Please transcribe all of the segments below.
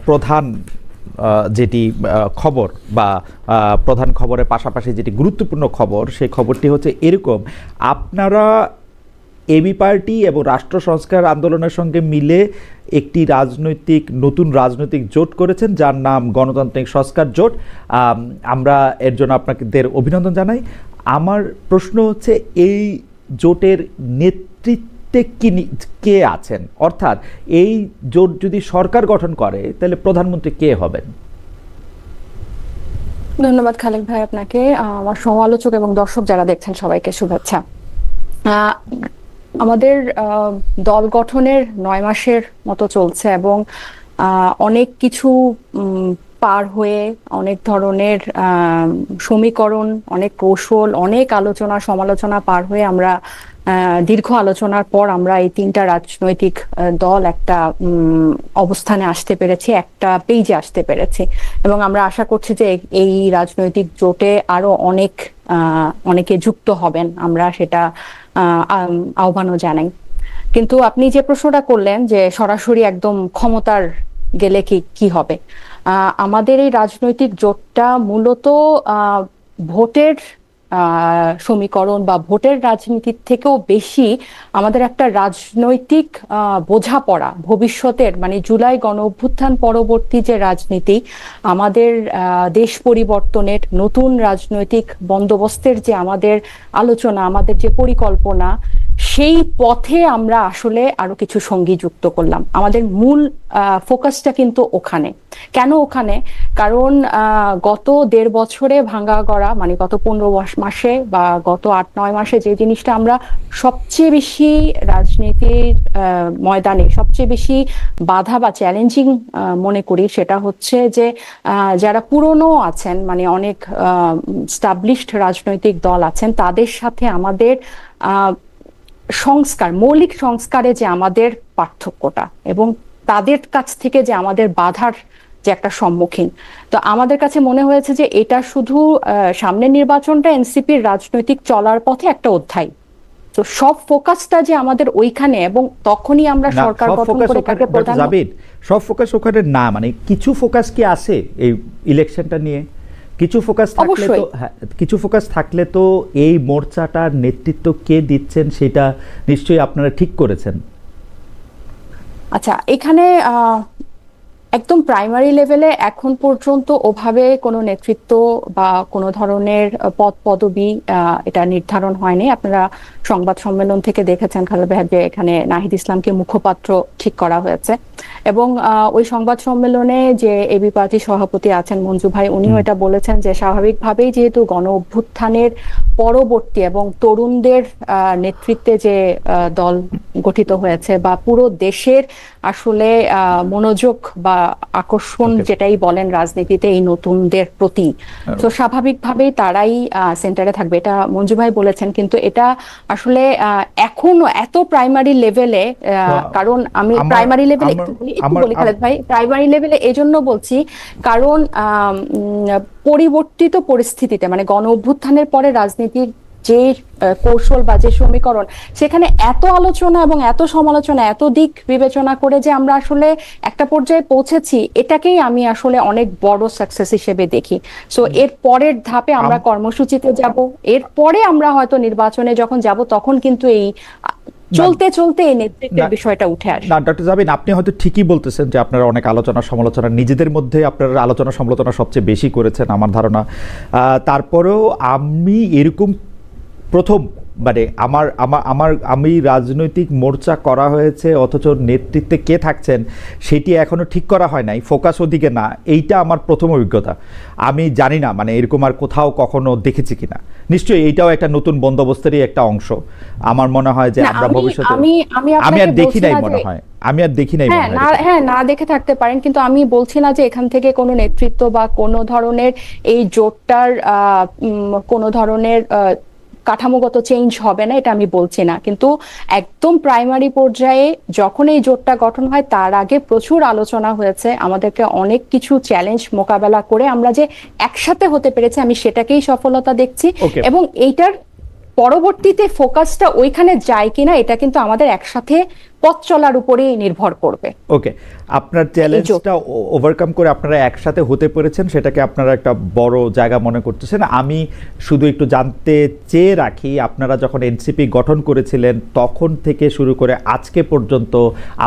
প্রধান যেটি খবর বা প্রধান খবরের পাশাপাশি যেটি গুরুত্বপূর্ণ খবর, সেই খবরটি হচ্ছে এরকম: আপনারা এবি পার্টি এবং রাষ্ট্র সংস্কার আন্দোলনের সঙ্গে মিলে একটি নতুন রাজনৈতিক জোট করেছেন, যার নাম গণতান্ত্রিক সংস্কার জোট। আমরা এর জন্য আপনাদের অভিনন্দন জানাই। আমার প্রশ্ন হচ্ছে, এই জোটের নেতৃত্বে কে আছেন? অর্থাৎ এই জোট যদি সরকার গঠন করে তাহলে প্রধানমন্ত্রী কে হবেন? ধন্যবাদ খালেক ভাই আপনাকে। আমার সমালোচক এবং দর্শক যারা দেখছেন সবাইকে শুভেচ্ছা। আমাদের দল গঠনের 9 মাসের মতো চলছে এবং অনেক কিছু পার হয়ে, অনেক ধরনের সমীকরণ, অনেক কৌশল, অনেক আলোচনা সমালোচনা পার হয়ে আমরা দীর্ঘ আলোচনার পর আমরা এই 3টা রাজনৈতিক দল একটা অবস্থানে আসতে পেরেছি, একটা পেজে আসতে পেরেছি এবং আমরা আশা করছি যে এই রাজনৈতিক জোটে আরো অনেকে যুক্ত হবেন, আমরা সেটা আহ্বানও জানাই। কিন্তু আপনি যে প্রশ্নটা করলেন যে সরাসরি একদম ক্ষমতার গেলে কি হবে, আমাদের এই রাজনৈতিক জোটটা মূলত ভোটের সমীকরণ বা ভোটের রাজনীতির থেকেও বেশি আমাদের একটা রাজনৈতিক বোঝাপড়া ভবিষ্যতের, মানে জুলাই গণ অভ্যুত্থান পরবর্তী যে রাজনীতি, আমাদের দেশ পরিবর্তনের নতুন রাজনৈতিক বন্দোবস্তের যে আমাদের আলোচনা, আমাদের যে পরিকল্পনা, সেই পথে আমরা আসলে আরো কিছু সঙ্গী যুক্ত করলাম। আমাদের মূল ফোকাসটা কিন্তু ওখানে। কেন ওখানে? কারণ গত 1.5 বছরে ভাঙা গড়া, মানে গত 15 মাসে বা গত 8-9 মাসে যে জিনিসটা আমরা সবচেয়ে বেশি রাজনীতির ময়দানে সবচেয়ে বেশি বাধা বা চ্যালেঞ্জিং মনে করি, সেটা হচ্ছে যে যারা পুরনো আছেন, মানে অনেক স্টাবলিশড রাজনৈতিক দল আছেন, তাদের সাথে আমাদের মৌলিক সংস্কারে যে আমাদের পার্থক্যটা এবং তাদের কাছ থেকে যে আমাদের বাধার যে একটা সম্মুখীন, তো আমাদের কাছে মনে হয়েছে যে এটা শুধু সামনের নির্বাচনটা এনসিপির রাজনৈতিক চলার পথে একটা অধ্যায়। তো সব ফোকাসটা যে আমাদের ওইখানে, এবং তখনই আমরা সরকার গঠন করে তাকে প্রধান। সব ফোকাস ওখানে না, মানে কিছু ফোকাস কি আছে এই ইলেকশনটা নিয়ে? কিছু ফোকাস থাকলে তো এই মোর্চাটার নেতৃত্ব কে দিচ্ছেন সেটা নিশ্চয়ই আপনারা ঠিক করেছেন। আচ্ছা, এখানে একদম প্রাইমারি লেভেলে এখন পর্যন্ত ওভাবে কোনো নেতৃত্ব বা কোনো ধরনের পদ পদবি এটা নির্ধারণ হয়নি। আপনারা সংবাদ সম্মেলন থেকে দেখেছেন খালেদ ভাই যে এখানে নাহিদ ইসলামকে মুখপাত্র ঠিক করা হয়েছে এবং ওই সংবাদ সম্মেলনে যে এবি পার্টির সভাপতি আছেন মঞ্জু ভাই, উনিও এটা বলেছেন যে স্বাভাবিকভাবেই যেহেতু গণ অভ্যুত্থানের পরবর্তী এবং তরুণদের নেতৃত্বে যে দল গঠিত হয়েছে বা পুরো দেশের আসলে মনোযোগ বা আকর্ষণ যেটাই বলেন রাজনীতিতে এই নতুনদের প্রতি, তো স্বাভাবিকভাবেই তারাই সেন্টারে থাকবে, এটা মঞ্জু ভাই বলেছেন। কিন্তু এটা আসলে এখনো এত প্রাইমারি লেভেলে, কারণ আমি প্রাইমারি লেভেলে একটু বলি খালেদ ভাই, প্রাইমারি লেভেলে এজন্য বলছি কারণ পরিবর্তিত পরিস্থিতিতে, মানে গণ অভ্যুত্থানের পরে রাজনীতির যে কৌশল বা যে সমীকরণ, সেখানে এত আলোচনা এবং এত সমালোচনা, এত দিক বিবেচনা করে যে আমরা আসলে একটা পর্যায়ে পৌঁছেছি, এটাকেই আমি আসলে অনেক বড় সাকসেস হিসেবে দেখি। সো এর পরের ধাপে আমরা কর্মসূচিতে যাব, এরপরে আমরা হয়তো নির্বাচনে যখন যাব তখন কিন্তু এই চলতে চলতে এই নেতৃত্বের বিষয়টা উঠে আসে। না ডক্টর জাবিন, আপনি হয়তো ঠিকই বলতেছেন যে আপনারা অনেক আলোচনা সমালোচনা নিজেদের মধ্যে আপনারা আলোচনা সমালোচনা সবচেয়ে বেশি করেছেন আমার ধারণা। তারপরেও আমি এরকম প্রথম, মানে আমি রাজনৈতিক মোর্চা করা হয়েছে অথচ নেতৃত্বে কে থাকছেন সেটি এখনো ঠিক করা হয় নাই, ফোকাস ওদিকে না, এইটা আমার প্রথম অভিজ্ঞতা। আমি জানি না মানে এরকম আর কোথাও কখনো দেখেছি কিনা। নিশ্চয়ই এইটাও একটা নতুন বন্দোবস্তেরই একটা অংশ। আমার মনে হয় যে আমরা ভবিষ্যতে, আমি আর দেখি নাই মনে হয়, হ্যাঁ না দেখে থাকতে পারেন, কিন্তু আমি বলছি না যে এখান থেকে কোনো নেতৃত্ব বা কোনো ধরনের এই জোটটার কোনো ধরনের কাঠামোগত চেঞ্জ হবে না, এটা আমি বলছি না। কিন্তু একদম প্রাইমারি পর্যায়ে যখন এই জোটটা গঠন হয় তার আগে প্রচুর আলোচনা হয়েছে, আমাদেরকে অনেক কিছু চ্যালেঞ্জ মোকাবেলা করে আমরা যে একসাথে হতে পেরেছি, আমি সেটাকেই সফলতা দেখছি। এবং এইটার পরবর্তীতে ফোকাসটা ওইখানে যায় কিনা এটা কিন্তু আমাদের একসাথে পথ চলার উপরেই নির্ভর করবে। ওকে, আপনার চ্যালেঞ্জটা ওভারকাম করে আপনারা একসাথে হতে পেরেছেন, সেটাকে আপনারা একটা বড় জায়গা মনে করতেছেন। আমি শুধু একটু জানতে চেয়ে রাখি, আপনারা যখন এনসিপি গঠন করেছিলেন তখন থেকে শুরু করে আজকে পর্যন্ত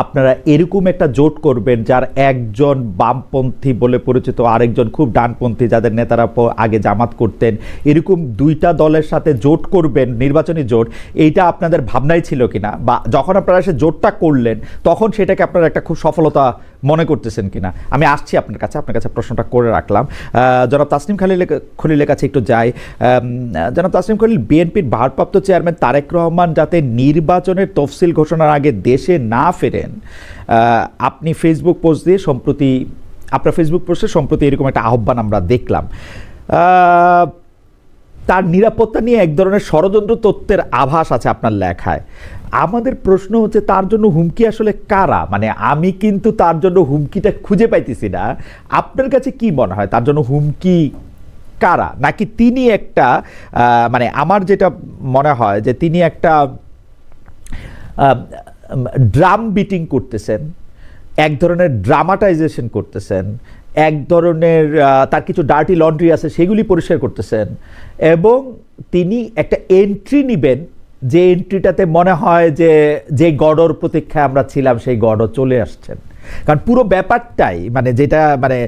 আপনারা এরকম একটা জোট করবেন যার একজন বামপন্থী বলে পরিচিত, আরেকজন খুব ডানপন্থী যাদের নেতারা আগে জামাত করতেন, এরকম দুইটা দলের সাথে জোট করবেন, নির্বাচনী জোট, এইটা আপনাদের ভাবনাই ছিল কিনা, বা যখন আপনারা সে জোটটা করলেন তখন সেটাকে আপনারা একটা খুব সফলতা মনে করতেছেন কিনা? আমি আসছি আপনার কাছে প্রশ্নটা করে রাখলাম। জনাব তাসনিম খলিলের কাছে একটু যাই। জনাব তাসনিম খলিল, বিএনপির ভারপ্রাপ্ত চেয়ারম্যান তারেক রহমান যাতে নির্বাচনের তফসিল ঘোষণার আগে দেশে না ফেরেন, আপনি ফেসবুক পোস্টে সম্প্রতি এরকম একটা আহ্বান আমরা দেখলাম। তার নিরাপত্তা নিয়ে এক ধরনের ষড়যন্ত্র তত্ত্বের আভাস আছে আপনার লেখায়। আমাদের প্রশ্ন হচ্ছে, তার জন্য হুমকি আসলে কারা? মানে আমি কিন্তু তার জন্য হুমকিটা খুঁজে পাইতেছি না। আপনার কাছে কি মনে হয় তার জন্য হুমকি কারা? নাকি তিনি একটা মানে আমার যেটা মনে হয় যে তিনি একটা ড্রাম বিটিং করতেছেন, এক ধরনের ড্রামাটাইজেশন করতেছেন, এক ধরনের তার কিছু ডার্টি লন্ড্রি আছে সেগুলি পরিষ্কার করতেছেন, এবং তিনি একটা এন্ট্রি নিবেন যে এন্ট্রিটাতে মনে হয় যে গড়র প্রতীক্ষায় আমরা ছিলাম সেই গড় চলে আসছেন। কারণ পুরো ব্যাপারটাই মানে যেটা মানে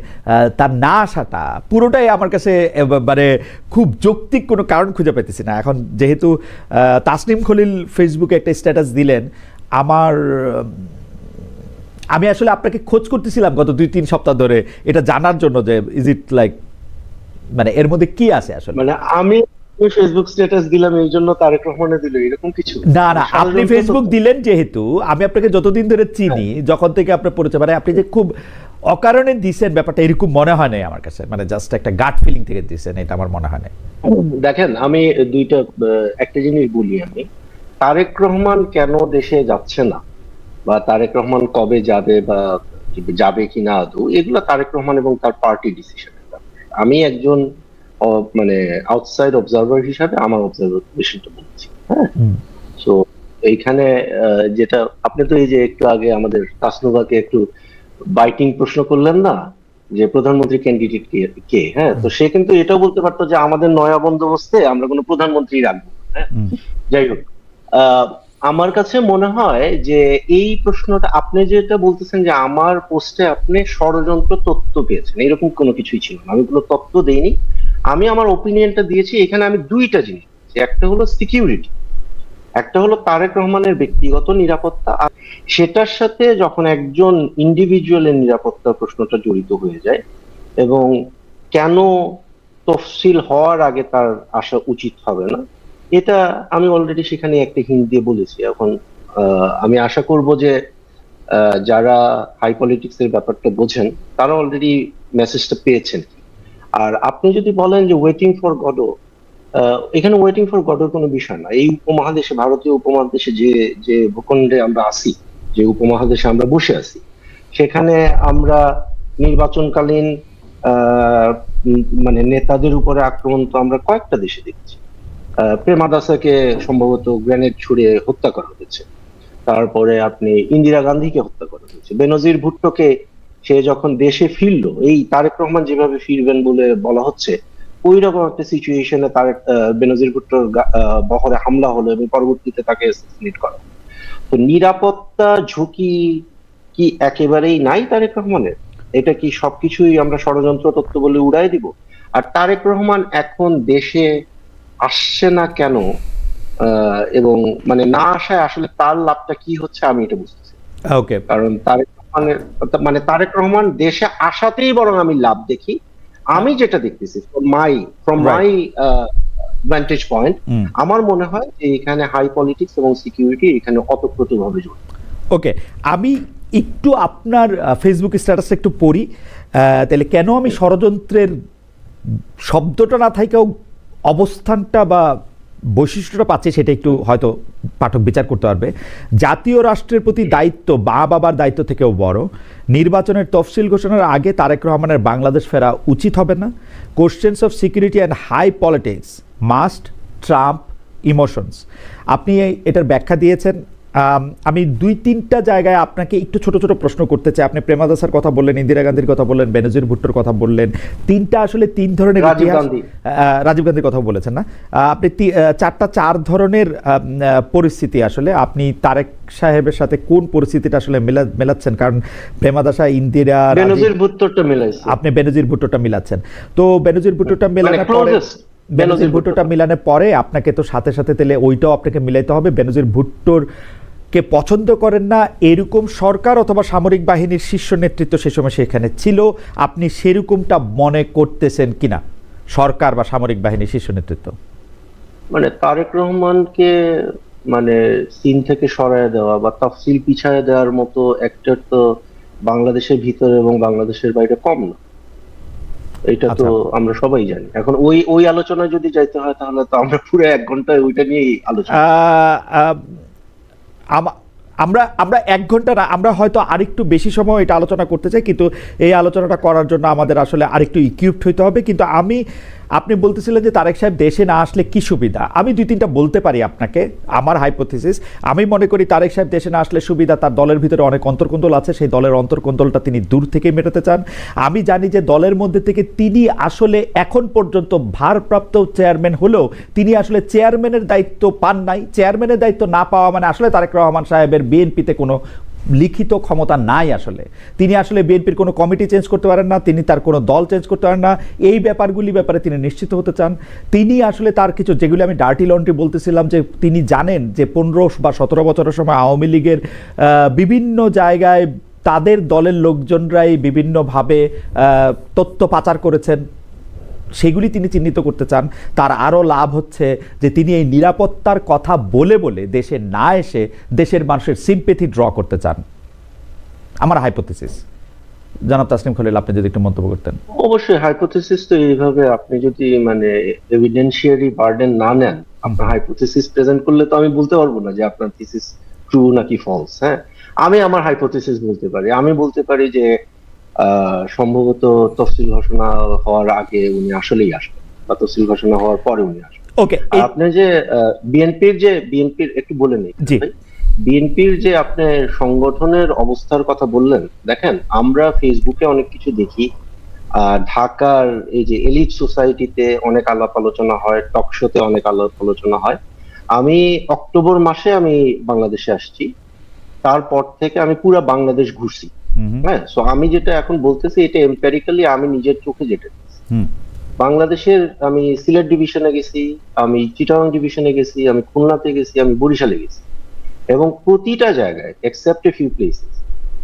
তার না আসাটা পুরোটাই আমার কাছে মানে খুব যৌক্তিক কোনো কারণ খুঁজে পেতেছি না। এখন যেহেতু তাসনিম খলিল ফেসবুকে একটা স্ট্যাটাস দিলেন, আমি আসলে আপনাকে খোঁজ করতেছিলাম গত 2-3 সপ্তাহ ধরে এটা জানার জন্য যে ইজ ইট লাইক মানে এর মধ্যে কি আছে আসলে। মানে আমি ফেসবুক স্ট্যাটাস দিলাম এই জন্য তারেক রহমানে দিল এরকম কিছু না, আপনি ফেসবুক দিলেন যেহেতু, আমি আপনাকে যতদিন ধরে চিনি, যখন থেকে আপনার পরিচয়, মানে আপনি যে খুব অকারণে দিছেন ব্যাপারটা এরকম মনে হয় নাই আমার কাছে, মানে জাস্ট একটা গাট ফিলিং থেকে দিছেন, এটা আমার মনে হয় না। দেখেন, আমি একটা জিনিস বলি, আমি তারেক রহমান কেন দেশে যাচ্ছে না বা তারেক রহমান কবে যাবে বা যাবে কিনা আদৌ, এগুলো তারেক রহমান এবং তার পার্টি ডিসিশনের ব্যাপার। আমি একজন মানে আউটসাইড অবজারভার হিসাবে আমার অবজারভেশনটা বলছি। হ্যাঁ, তো এইখানে যেটা আপনি তো এই যে একটু আগে আমাদের তাসনুভাকে একটু বাইটিং প্রশ্ন করলেন না যে প্রধানমন্ত্রী ক্যান্ডিডেট কে, হ্যাঁ, তো সে কিন্তু এটাও বলতে পারতো যে আমাদের নয়া বন্দোবস্তে আমরা কোনো প্রধানমন্ত্রী রাখবো। হ্যাঁ, যাই হোক, আমার কাছে মনে হয় যে এই প্রশ্নটা আপনি যেটা বলতেছেন যে আমার পোস্টে আপনি ষড়যন্ত্র তথ্য পেয়েছেন, এরকম কোনো কিছুই ছিল না। আমি কোনো তথ্য দেইনি, আমি আমার ওপিনিয়নটা দিয়েছি। এখানে আমি দুইটা জিনিস, একটা হলো সিকিউরিটি, একটা হলো তারেক রহমানের ব্যক্তিগত নিরাপত্তা, আর সেটার সাথে যখন একজন ইন্ডিভিজুয়ালের নিরাপত্তার প্রশ্নটা জড়িত হয়ে যায় এবং কেন তফসিল হওয়ার আগে তার আসা উচিত হবে না, এটা আমি অলরেডি সেখানে একটা হিন্ট দিয়ে বলেছি। এখন আমি আশা করব যে যারা হাই পলিটিক্স এর ব্যাপারটা বোঝেন তারা অলরেডি মেসেজটা পেয়েছেন। আর আপনি যদি বলেন যে ওয়েটিং ফর গডো, এখানে ওয়েটিং ফর গডের কোনো বিষয় না। এই উপমহাদেশে, ভারতীয় উপমহাদেশে যে ভূখণ্ডে আমরা আছি, যে উপমহাদেশে আমরা বসে আছি, সেখানে আমরা নির্বাচনকালীন মানে নেতাদের উপরে আক্রমণ তো আমরা কয়েকটা দেশে দেখছি। প্রেমাদাসাকে সম্ভবত গ্রেনেড ছুড়ে হত্যা করা হয়েছে, তারপরে আপনি ইন্দিরা গান্ধীকে হত্যা করা হয়েছে, বেনজির ভুট্টোকে সে যখন দেশে ফিরলো, এই তারেক রহমান যেভাবে ফিরবেন বলে বলা হচ্ছে, ওই রকম একটা সিচুয়েশনে বেনজির ভুট্টোর বহরে হামলা হলো এবং পরবর্তীতে তাকে অ্যাসাসিনেট করা হলো। তো নিরাপত্তা ঝুঁকি কি একেবারেই নাই তারেক রহমানের? এটা কি সবকিছুই আমরা ষড়যন্ত্র তত্ত্ব বলে উড়াই দিব? আর তারেক রহমান এখন দেশে আসছে না কেন, এবং মানে না আসায় আসলে তার লাভটা কি হচ্ছে আমি এটা বুঝতেছি। ওকে, কারণ তারেক রহমান দেশে আসাতেই বরং আমি লাভ দেখি। আমি যেটা দেখতেছি ফ্রম মাই ভ্যান্টেজ পয়েন্ট, আমার মনে হয় যে এখানে হাই পলিটিক্স এবং সিকিউরিটি এখানে অতপ্রতভাবে জড়িত। ওকে, আমি একটু আপনার ফেসবুক স্ট্যাটাসটা একটু পড়ি, তাহলে কেন আমি ষড়যন্ত্রের শব্দটা না থাকেও অবস্থানটা বা বৈশিষ্ট্যটা পাচ্ছি সেটা একটু হয়তো পাঠক বিচার করতে পারবে। জাতীয় রাষ্ট্রের প্রতি দায়িত্ব বাবার দায়িত্ব থেকেও বড়। নির্বাচনের তফসিল ঘোষণার আগে তারেক রহমানের বাংলাদেশ ফেরা উচিত হবে না। Questions of security and high politics must trump emotions. আপনি এটার ব্যাখ্যা দিয়েছেন আমি 2-3টা জায়গায় আপনাকে একটু ছোট ছোট প্রশ্ন করতে চাই। আপনি প্রেমাদাসার কথা বললেন, ইন্দিরা গান্ধীর কথা বললেন, বেনজির ভুট্টোর কথা বললেন। তিনটা আসলে 3 ধরনের ইতিহাস। রাজীব গান্ধীর কথা বলেছেন না আপনি? 4 ধরনের পরিস্থিতি আসলে আপনি তারেক সাহেবের সাথে কোন পরিস্থিতিটা আসলে মেলাচ্ছেন? কারণ প্রেমাদাসা, ইন্দিরা, বেনজির ভুট্টোটা মিলাইছে, আপনি বেনজির ভুট্টোটা মিলাচ্ছেন। তো বেনজির ভুট্টোটা মেলানোর পরে, বেনজির ভুট্টোটা মিলানোর পরে আপনাকে তো সাথে সাথে তাহলে ওইটাও আপনাকে মিলাইতে হবে। বেনজির ভুট্টোর কে পছন্দ করেন না এরকম সরকার অথবা সামরিক বাহিনীর শীর্ষ নেতৃত্ব সে সময় সেখানে ছিল, আপনি সেরকমটা মনে করতেছেন কিনা? সরকার বা সামরিক বাহিনীর শীর্ষ নেতৃত্ব মানে তারেক রহমানকে মানে সিন থেকে সরায় দেওয়া বা তাফসিল পিছায় দেওয়ার মতো অ্যাক্টর তো বাংলাদেশের ভিতরে এবং বাংলাদেশের বাইরে কম না, এটা তো আমরা সবাই জানি। এখন ওই আলোচনায় যদি যাইতে হয় তাহলে তো আমরা পুরো 1 ঘন্টায় ওইটা নিয়েই আলোচনা। আমরা 1 ঘন্টা না, আমরা হয়তো আরেকটু বেশি সময় এটা আলোচনা করতে চাই, কিন্তু এই আলোচনাটা করার জন্য আমাদের আসলে আরেকটু ইকুইপড হইতে হবে। কিন্তু আপনি বলতেছিলেন যে তারেক সাহেব দেশে না আসলে কি সুবিধা। আমি 2-3টা বলতে পারি আপনাকে আমার হাইপোথিসিস। আমি মনে করি তারেক সাহেব দেশে না আসলে সুবিধা, তার দলের ভিতরে অনেক অন্তর্কোন্দল আছে, সেই দলের অন্তর্কোন্দলটা তিনি দূর থেকে মেটাতে চান। আমি জানি যে দলের মধ্যে থেকে তিনি আসলে এখন পর্যন্ত ভারপ্রাপ্ত চেয়ারম্যান হলেও তিনি আসলে চেয়ারম্যানের দায়িত্ব পান নাই। চেয়ারম্যানের দায়িত্ব না পাওয়া মানে আসলে তারেক রহমান সাহেবের বিএনপিতে কোনো লিখিত ক্ষমতা নাই। আসলে তিনি আসলে বিএনপির কোনো কমিটি চেঞ্জ করতে পারেন না, তিনি তার কোনো দল চেঞ্জ করতে পারেন না। এই ব্যাপারে তিনি নিশ্চিত হতে চান। তিনি আসলে তার কিছু, যেগুলি আমি ডার্টি লন্ড্রি বলতেছিলাম, যে তিনি জানেন যে 15 বা 17 বছরের সময় আওয়ামী লীগের বিভিন্ন জায়গায় তাদের দলের লোকজনরাই বিভিন্নভাবে তথ্য পাচার করেছেন, সেগুলি তিনি চিহ্নিত করতে চান। তার আরও লাভ হচ্ছে যে তিনি এই নিরাপত্তার কথা বলে বলে দেশে না এসে দেশের মানুষের সিম্পেথি ড্র করতে চান, আমার হাইপোথিসিস। জনাব তাসনিম খলিল, আপনি যদি একটু মন্তব্য করতেন। অবশ্যই হাইপোথিসিস তো এইভাবে আপনি যদি মানে এভিডেন্সিয়ারি বার্ডেন না নেন, আপনার হাইপোথিসিস প্রেজেন্ট করলে তো আমি বলতে পারবো না যে আপনার থিসিস ট্রু নাকি ফলস। হ্যাঁ, আমি আমার হাইপোথিসিস বলতে পারি। আমি বলতে পারি যে সম্ভবত তফসিল ঘোষণা হওয়ার আগে উনি আসলেই আসবেন, বা তফসিল ঘোষণা হওয়ার পরে উনি আসবেন। ওকে, আপনি যে বিএনপির একটু বলে নেই, বিএনপির যে আপনি সংগঠনের অবস্থার কথা বললেন, দেখেন আমরা ফেসবুকে অনেক কিছু দেখি, ঢাকার এই যে এলিট সোসাইটিতে অনেক আলাপ আলোচনা হয়, টক শোতে অনেক আলাপ আলোচনা হয়। আমি অক্টোবর মাসে আমি বাংলাদেশে আসছি, তারপর থেকে আমি পুরো বাংলাদেশ ঘুরছি। হ্যাঁ, সো আমি যেটা এখন বলতেছি এটা এমপ্যারিক্যালি আমি নিজের চোখে যেটা বাংলাদেশের, আমি সিলেট ডিভিশনে গেছি, আমি চিটাগাং ডিভিশনে গেছি, আমি খুলনাতে গেছি, আমি বরিশালে গেছি, এবং প্রতিটা জায়গায় except a few places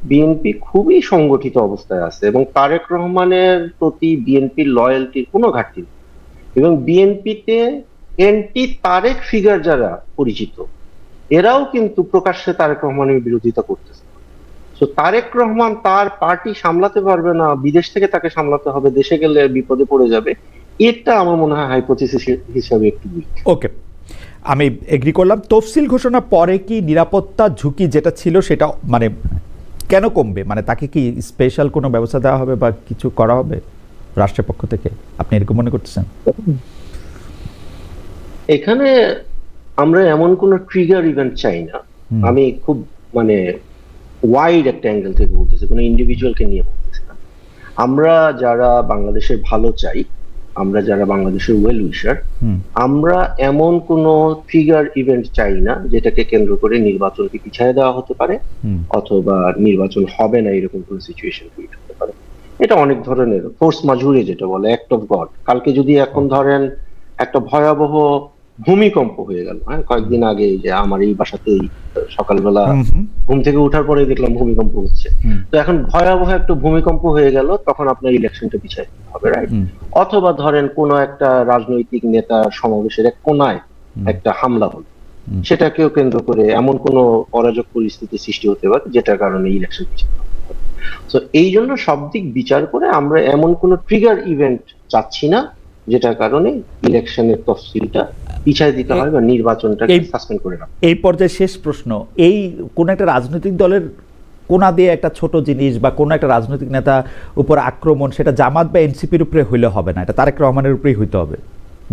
BNP খুবই সংগঠিত অবস্থায় আছে, এবং তারেক রহমানের প্রতি বিএনপির লয়্যালটির কোনো ঘাটতি নেই। এবং বিএনপিতে এন্টি তারেক ফিগার যারা পরিচিত, এরাও কিন্তু প্রকাশ্যে তারেক রহমানের বিরোধিতা করতেছে। তো তারেক রহমান তার পার্টি সামলাতে পারবে না, বিদেশ থেকে তাকে সামলাতে হবে, দেশে গেলে বিপদে পড়ে যাবে, এটা আমার মনে হয় হাইপোথিসিস হিসাবে একটু উইক। ওকে, আমি এগ্রি করলাম। তফসিল ঘোষণা পরে কি নিরাপত্তা ঝুঁকি যেটা ছিল সেটা মানে কেন কমবে? মানে তাকে কি স্পেশাল কোনো ব্যবস্থা দেওয়া হবে বা কিছু করা হবে রাষ্ট্রের পক্ষ থেকে? আপনি এরকম মনে করতেছেন? এখানে আমরা এমন কোন ট্রিগার ইভেন্ট চাই না। আমি খুব মানে ওয়াইড একটা অ্যাঙ্গেল থেকে বলতেছি, কোনো ইন্ডিভিজুয়ালকে নিয়ে বলতেছি না। আমরা যারা বাংলাদেশের ভালো চাই, আমরা যারা বাংলাদেশের ওয়েল উইশার, আমরা এমন কোনো ট্রিগার ইভেন্ট চাই না যেটাকে কেন্দ্র করে নির্বাচনকে পিছিয়ে দেওয়া হতে পারে অথবা নির্বাচন হবে না এরকম কোনো সিচুয়েশন ক্রিয়েট হতে পারে। এটা অনেক ধরনের ফোর্স মাজুরে যেটা বলে, অ্যাক্ট অফ গড। কালকে যদি এখন ধরেন একটা ভয়াবহ ভূমিকম্প হয়ে গেল, হ্যাঁ, কয়েকদিন আগে যে আমার এই বাসাতেই সকালবেলা ঘুম থেকে উঠার পরে দেখলাম ভূমিকম্প হচ্ছে, তো এখন ভয়াবহ একটা ভূমিকম্প হয়ে গেল, তখন আপনার ইলেকশনটা পিছায় হবে, রাইট? অথবা ধরেন কোন একটা রাজনৈতিক নেতা সমাবেশের এক কোনায় একটা হামলা হলো, সেটাকেও কেন্দ্র করে এমন কোন অরাজক পরিস্থিতি সৃষ্টি হতে পারে যেটার কারণে ইলেকশন পিছায় হবে। তো এই জন্য সব দিক বিচার করে আমরা এমন কোন ট্রিগার ইভেন্ট চাচ্ছি না যেটার কারণে ইলেকশনের তফসিলটা পিছায় দিতে হয় বা নির্বাচনটাকে সাসপেন্ড করে রাখা। এই পর্যায়ে শেষ প্রশ্ন, এই কোন একটা রাজনৈতিক দলের কোনা দিয়ে একটা ছোট জিনিস বা কোন একটা রাজনৈতিক নেতা উপর আক্রমণ, সেটা জামাত বা এনসিপির উপরে হইলে হবে না, এটা তারেক রহমানের উপরেই হইতে হবে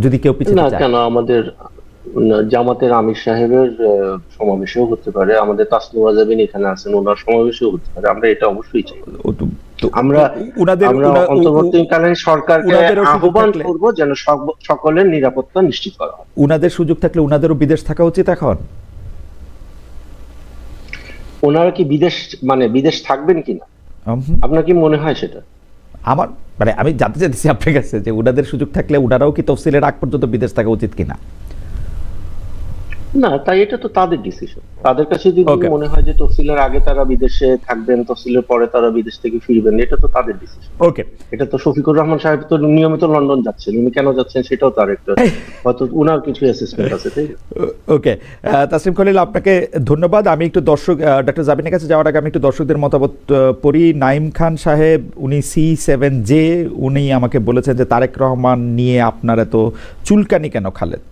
যদি কেউ পিছনে যায়। না, কেন জামাতের আমির সাহেবের সমাবেশেও হতে পারে, আমাদের তাসলিমা জাবিন এখানে আছেন, ওনার সমাবেশেও হতে পারে। আমরা এটা অবশ্যই চাই। আমরা উনাদের আমরা অন্তর্বর্তীকালীন সরকারকে উনাদেরও সুযোগ আহ্বান থাকলে করব যেন সকলের নিরাপত্তা নিশ্চিত করা হয়। উনাদের সুযোগ থাকলে উনাদেরও বিদেশ থাকা উচিত এখন। ওনারা কি বিদেশ থাকবেন কিনা, আপনার কি মনে হয় সেটা? আমার মানে আমি জানতে চাইছি আপনার কাছে যে উনাদের সুযোগ থাকলে উনারাও কি তফসিলের আগ পর্যন্ত বিদেশ থাকা উচিত কিনা। না, তাই এটা তো তাদের ডিসিশন। তাদের কাছে যদি মনে হয় যে তফসিলের আগে তারা বিদেশে থাকবেন, তফসিলের পরে তারা বিদেশ থেকে ফিরবেন, এটা তো তাদের ডিসিশন। ওকে, এটা তো শফিকুর রহমান সাহেব তো নিয়মিত লন্ডন যাচ্ছেন, উনি কেন যাচ্ছেন সেটাও তার একটা হয়তো উনার কিছু অ্যাসেসমেন্ট আছে, তাই না? ওকে, তাসলিম খলিল, আপনাকে ধন্যবাদ। আমি একটু ডক্টর জাবিনের কাছে যাওয়ার আগে আমি একটু দর্শকদের মতামত পড়ি। নাইম খান সাহেব, উনি C7J, উনি আমাকে বলেছেন যে তারেক রহমান নিয়ে আপনার এত চুলকানি কেন খালেদ।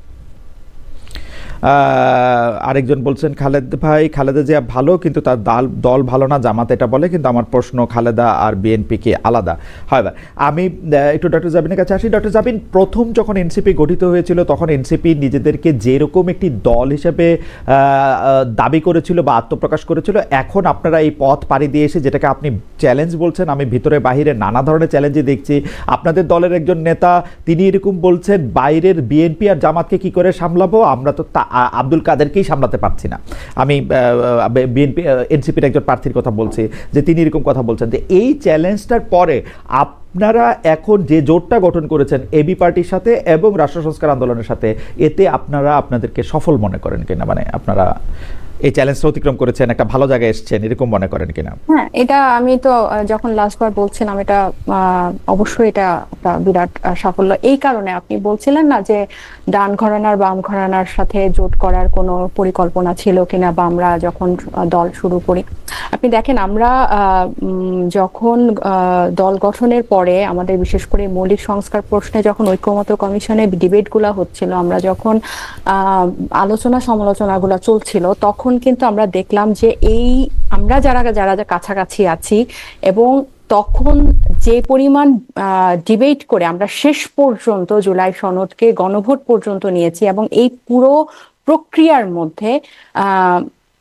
আরেকজন বলছেন খালেদ ভাই, খালেদা জিয়া ভালো কিন্তু তার দল ভালো না, জামাত এটা বলে, কিন্তু আমার প্রশ্ন খালেদা আর বিএনপি কি আলাদা হয়? আমি একটু ডক্টর জাবিনের কাছে আসি। ডক্টর জাবিন, প্রথম যখন এনসিপি গঠিত হয়েছিল তখন এনসিপি নিজেদেরকে যেরকম একটি দল হিসেবে দাবি করেছিল বা আত্মপ্রকাশ করেছিল, এখন আপনারা এই পথ পাড়ি দিয়ে এসে যেটাকে আপনি চ্যালেঞ্জ বলছেন, আমি ভিতরে বাহিরে নানা ধরনের চ্যালেঞ্জই দেখছি। আপনাদের দলের একজন নেতা তিনি এরকম বলছেন, বাইরের বিএনপি আর জামাতকে কি করে সামলাবো, আমরা তো আব্দুল কাদেরকেই সামলাতে পারছি না। আমি বিএনপি এনসিপির একজন প্রার্থীর কথা বলছি যে তিনি এরকম কথা বলছেন। যে এই চ্যালেঞ্জটার পরে আপনারা এখন যে জোটটা গঠন করেছেন এবি পার্টির সাথে এবং রাষ্ট্র সংস্কার আন্দোলনের সাথে, এতে আপনারা আপনাদেরকে সফল মনে করেন কিনা? মানে আপনারা এই চ্যালেঞ্জটা অতিক্রম করেছেন, একটা ভালো জায়গায় এসেছেন, এরকম মনে করেন কিনা? হ্যাঁ, এটা আমি তো যখন লাস্টবার বলছিলাম, এটা অবশ্যই এটা একটা বিরাট সাফল্য। এই কারণে আপনি বলছিলেন না যে ডান ঘরানার বাম ঘরানার সাথে জোট করার কোনো পরিকল্পনা ছিল কিনা, বা আমরা যখন দল শুরু করি, আপনি দেখেন আমরা যখন দল গঠনের পরে আমাদের বিশেষ করে মৌলিক সংস্কার প্রশ্নে যখন ঐক্যমত্য কমিশনে ডিবেটগুলো হচ্ছিল, আমরা যখন আলোচনা সমালোচনাগুলো চলছিল, তখন কিন্তু আমরা দেখলাম যে এই আমরা যারা যারা কাছাকাছি আছি এবং তখন যে পরিমাণ ডিবেট করে আমরা শেষ পর্যন্ত জুলাই সনদকে গণভোট পর্যন্ত নিয়েছি, এবং এই পুরো প্রক্রিয়ার মধ্যে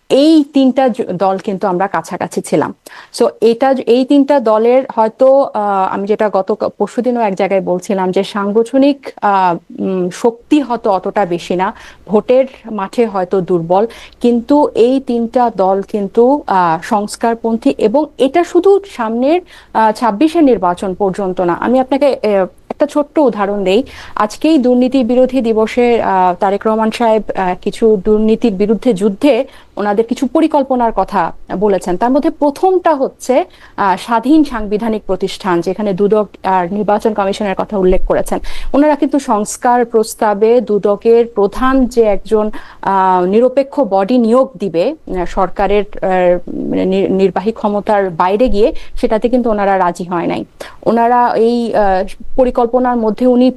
এই তিনটা দল কিন্তু আমরা কাছাকাছি ছিলাম। সো এই তিনটা দলের হয়তো আমি যেটা গত পরশুদিনও এক জায়গায় বলছিলাম যে সাংগঠনিক শক্তি হয়তো অতটা বেশি না, ভোটের মাঠে হয়তো দুর্বল, কিন্তু এই তিনটা দল কিন্তু সংস্কারপন্থী, এবং এটা শুধু সামনের 26-এর নির্বাচন পর্যন্ত না। আমি আপনাকে একটা ছোট্ট উদাহরণ দেই। আজকেই দুর্নীতি বিরোধী দিবসে তারেক রহমান সাহেব কিছু দুর্নীতির বিরুদ্ধে যুদ্ধে ওনাদের কিছু পরিকল্পনার কথা বলেছেন। তার মধ্যে প্রথমটা হচ্ছে স্বাধীন সাংবিধানিক প্রতিষ্ঠান, যেখানে দুদক আর নির্বাচন কমিশনের কথা উল্লেখ করেছেন। ওনারা কিন্তু সংস্কার প্রস্তাবে দুদকের প্রধান যে একজন নিরপেক্ষ বডি নিয়োগ দিবে সরকারের নির্বাহী ক্ষমতার বাইরে গিয়ে, সেটাতে কিন্তু ওনারা রাজি হয় নাই। ওনারা এই পরিকল্পনার মধ্যে উনি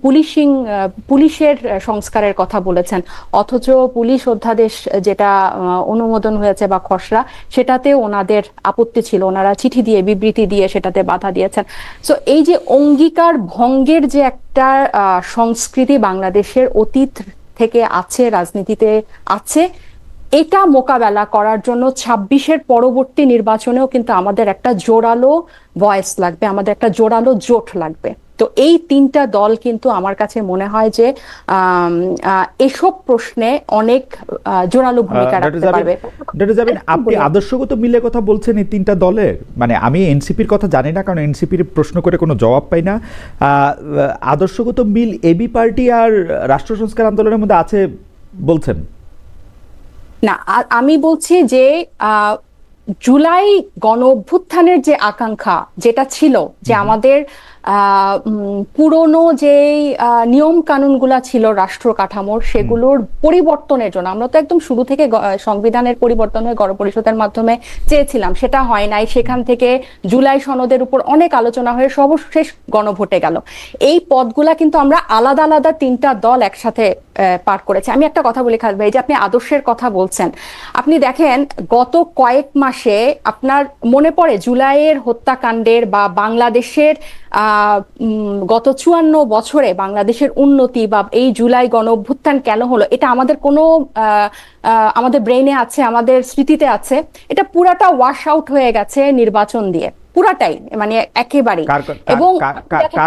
পুলিশের সংস্কারের কথা বলেছেন, অথচ পুলিশ অধ্যাদেশ যেটা অনুমোদন হয়েছে বা খসড়া, সেটাতে ওনাদের আপত্তি ছিল, ওনারা চিঠি দিয়ে বিবৃতি দিয়ে সেটাতে বাধা দিয়েছেন। সো এই যে অঙ্গীকার ভঙ্গের যে একটা সংস্কৃতি বাংলাদেশের অতীত থেকে আছে, রাজনীতিতে আছে, এটা মোকাবেলা করার জন্য 26-এর পরবর্তী নির্বাচনেও কিন্তু আমাদের একটা জোরালো ভয়েস লাগবে, আমাদের একটা জোরালো জোট লাগবে। তো এই তিনটা দল কিন্তু আমার কাছে মনে হয় যে এসব প্রশ্নে অনেক জোরালো ভূমিকা রাখতে পারবে। ডক্টর জাবিন, আপনি আদর্শগত মিলে কথা বলছেন এই তিনটা দলের, মানে আমি এনসিপির কথা জানি না, কারণ এনসিপির প্রশ্ন করে কোনো জবাব পাই না। আদর্শগত মিল এবি পার্টি আর রাষ্ট্র সংস্কার আন্দোলনের মধ্যে আছে বলছেন না? আমি বলছি যে জুলাই গণ অভ্যুত্থানের যে আকাঙ্ক্ষা যেটা ছিল, যে আমাদের পুরনো যে নিয়ম কানুনগুলা ছিল রাষ্ট্র কাঠামোর, সেগুলোর পরিবর্তনের জন্য আমরা তো একদম শুরু থেকে সংবিধানের পরিবর্তন হয়ে গণপরিষদের মাধ্যমে চেয়েছিলাম, সেটা হয় নাই। সেখান থেকে জুলাই সনদের উপর অনেক আলোচনা হয়ে সর্বশেষ গণভোটে গেল। এই পদগুলা কিন্তু আমরা আলাদা আলাদা তিনটা দল একসাথে পার করেছে। আমি একটা কথা বলি খালেদ ভাই, যে আপনি আদর্শের কথা বলছেন, আপনি দেখেন গত কয়েক মাসে আপনার মনে পড়ে জুলাইয়ের হত্যাকাণ্ডের বা বাংলাদেশের গত 54 বছরে বাংলাদেশের উন্নতি বা এই জুলাই গণ অভ্যুত্থান কেন হলো, এটা আমাদের কোনো আমাদের ব্রেইনে আছে, আমাদের স্মৃতিতে আছে। এটা পুরাটা ওয়াশ আউট হয়ে গেছে নির্বাচন দিয়ে, পুরাটাই, মানে একেবারেই। এবং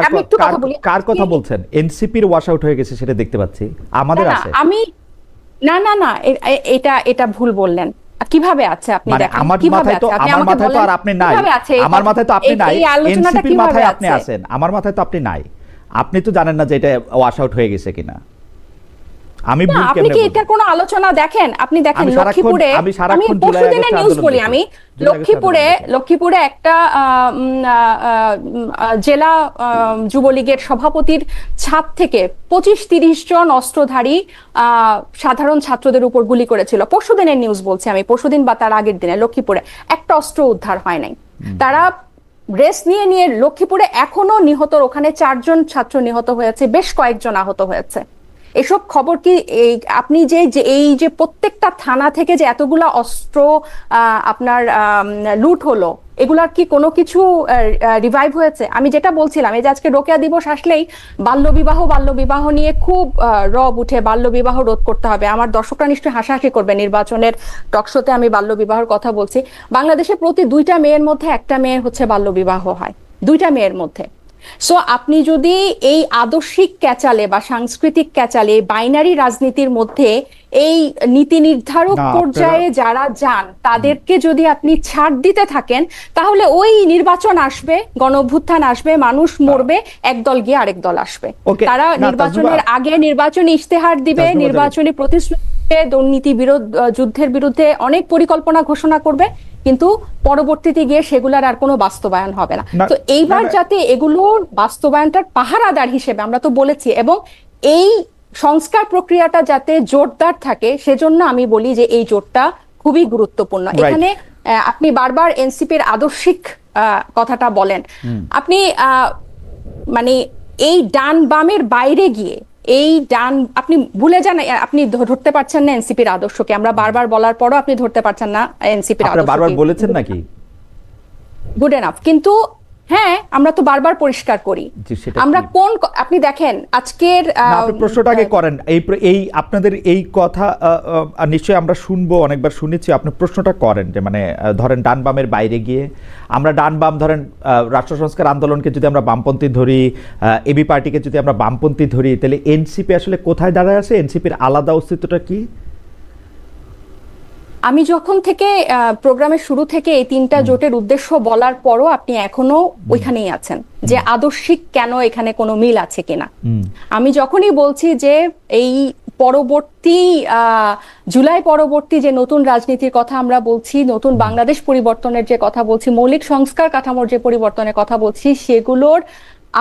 আমি একটু কথা বলি, কার কথা বলছেন? এনসিপির ওয়াশ আউট হয়ে গেছে সেটা দেখতে পাচ্ছি, আমাদের আছে। আমি না না না, এটা ভুল বললেন। কিভাবে আছে আপনি দেখেন, আমার কিভাবে মাথায় তো, আছে? আপনি আমার আমাকে মাথায় তো বলেন, আর আপনি নাই, কিভাবে আছে? আমার মাথায় তো আপনি নাই, এই আলোচনাটা এনসিপির কিভাবে মাথায় আপনি আছে? আছেন, আমার মাথায় তো আপনি নাই। আপনি তো জানেন না যে এটা ওয়াশ আউট হয়ে গেছে কিনা। আমি না, ভুল আপনি কেমনে কি বলবো? এটা কোনো আলোচনা দেখেন? আপনি দেখেন আমি লক্ষ্মীপুরে, আমি সারাক্ষণ জুলাই পরশুদিনের আগস্ট নিউজ আন্দোলন বলি, দেখি। আমি জুলাই আগস্ট আন্দোলন দেখি। লক্ষ্মীপুরে একটা জেলা যুবলীগের সভাপতির ছাদ থেকে 25-30 জন অস্ত্রধারী সাধারণ ছাত্রদের উপর গুলি করেছিল। পরশুদিনের নিউজ বলছি আমি, পরশুদিন বা তার আগের দিনে লক্ষ্মীপুরে একটা অস্ত্র উদ্ধার হয় নাই। তারা রেস নিয়ে নিয়ে লক্ষ্মীপুরে এখনো নিহত, ওখানে 4 জন ছাত্র নিহত হয়েছে, বেশ কয়েকজন আহত হয়েছে। এসব খবর কি আপনি যে এই যে প্রত্যেকটা থানা থেকে যে এতগুলা অস্ত্র আপনার লুট হলো, এগুলার কি কোনো কিছু রিভাইভ হয়েছে? আমি যেটা বলছিলাম, এই যে আজকে রোকেয়া দিবস আসলেই বাল্যবিবাহ নিয়ে খুব রব উঠে, বাল্যবিবাহ রোধ করতে হবে। আমার দর্শকরা নিশ্চয়ই হাসাহাসি করবে, নির্বাচনের টকশোতে আমি বাল্যবিবাহের কথা বলছি। বাংলাদেশে প্রতি 2টা মেয়ের মধ্যে 1টা মেয়ের হচ্ছে বাল্যবিবাহ হয়, 2টা মেয়ের মধ্যে। সো আপনি যদি এই আদর্শিক ক্যাচালে বা সাংস্কৃতিক ক্যাচালে, বাইনারি রাজনীতির মধ্যে এই নীতি নির্ধারক পর্যায়ে যারা যান, তাদেরকে যদি আপনি ছাড় দিতে থাকেন, তাহলে ওই নির্বাচন আসবে, গণঅভ্যুত্থান আসবে, মানুষ মরবে, একদল গিয়ে আরেক দল আসবে। তারা নির্বাচনের আগে নির্বাচনী ইশতেহার দিবে, নির্বাচনী প্রতিশ্রুতি, দুর্নীতি যুদ্ধের বিরুদ্ধে অনেক পরিকল্পনা ঘোষণা করবে, কিন্তু পরবর্তীতে গিয়ে সেগুলার আর কোনো বাস্তবায়ন হবে না। তো এইবার যাতে এগুলোর বাস্তবায়নটার পাহারাদার হিসেবে, আমরা তো বলেছি, এবং এই সংস্কার প্রক্রিয়াটা যাতে জোরদার থাকে, সেজন্য আমি বলি যে এই জোরটা খুবই গুরুত্বপূর্ণ। এখানে আপনি বারবার এনসিপির আদর্শিক কথাটা বলেন, আপনি মানে এই ডান বামের বাইরে গিয়ে আপনি ভুলে যান, আপনি ধরতে পারছেন না এনসিপির আদর্শকে। আমরা বারবার বলার পরও আপনি ধরতে পারছেন না এনসিপির আদর্শকে। বারবার বলেছেন নাকি? Good enough. কিন্তু হ্যাঁ, আমরা তো বারবার পরিষ্কার করি আমরা কোন, আপনি দেখেন আজকের আপনি প্রশ্নটা আগে করেন। এই আপনাদের এই কথা নিশ্চয়ই আমরা শুনবো, অনেকবার শুনেছি। আপনি প্রশ্নটা করেন যে মানে ধরেন ডান বামের বাইরে গিয়ে, আমরা ডান বাম ধরেন রাষ্ট্র সংস্কার আন্দোলনকে যদি আমরা বামপন্থী ধরি, এবি পার্টিকে যদি আমরা বামপন্থী ধরি, তাহলে এনসিপি আসলে কোথায় দাঁড়ায় আছে? এনসিপির আলাদা অস্তিত্বটা কি? আমি যখন থেকে প্রোগ্রামের শুরু থেকে এই 3টা জোটের উদ্দেশ্য বলার পরও আপনি এখনো ওইখানেই আছেন যে আদর্শিক কেন এখানে কোনো মিল আছে কিনা। আমি যখনই বলছি যে এই পরবর্তী জুলাই পরবর্তী যে নতুন রাজনীতির কথা আমরা বলছি, নতুন বাংলাদেশ পরিবর্তনের যে কথা বলছি, মৌলিক সংস্কার কাঠামোর যে পরিবর্তনের কথা বলছি, সেগুলোর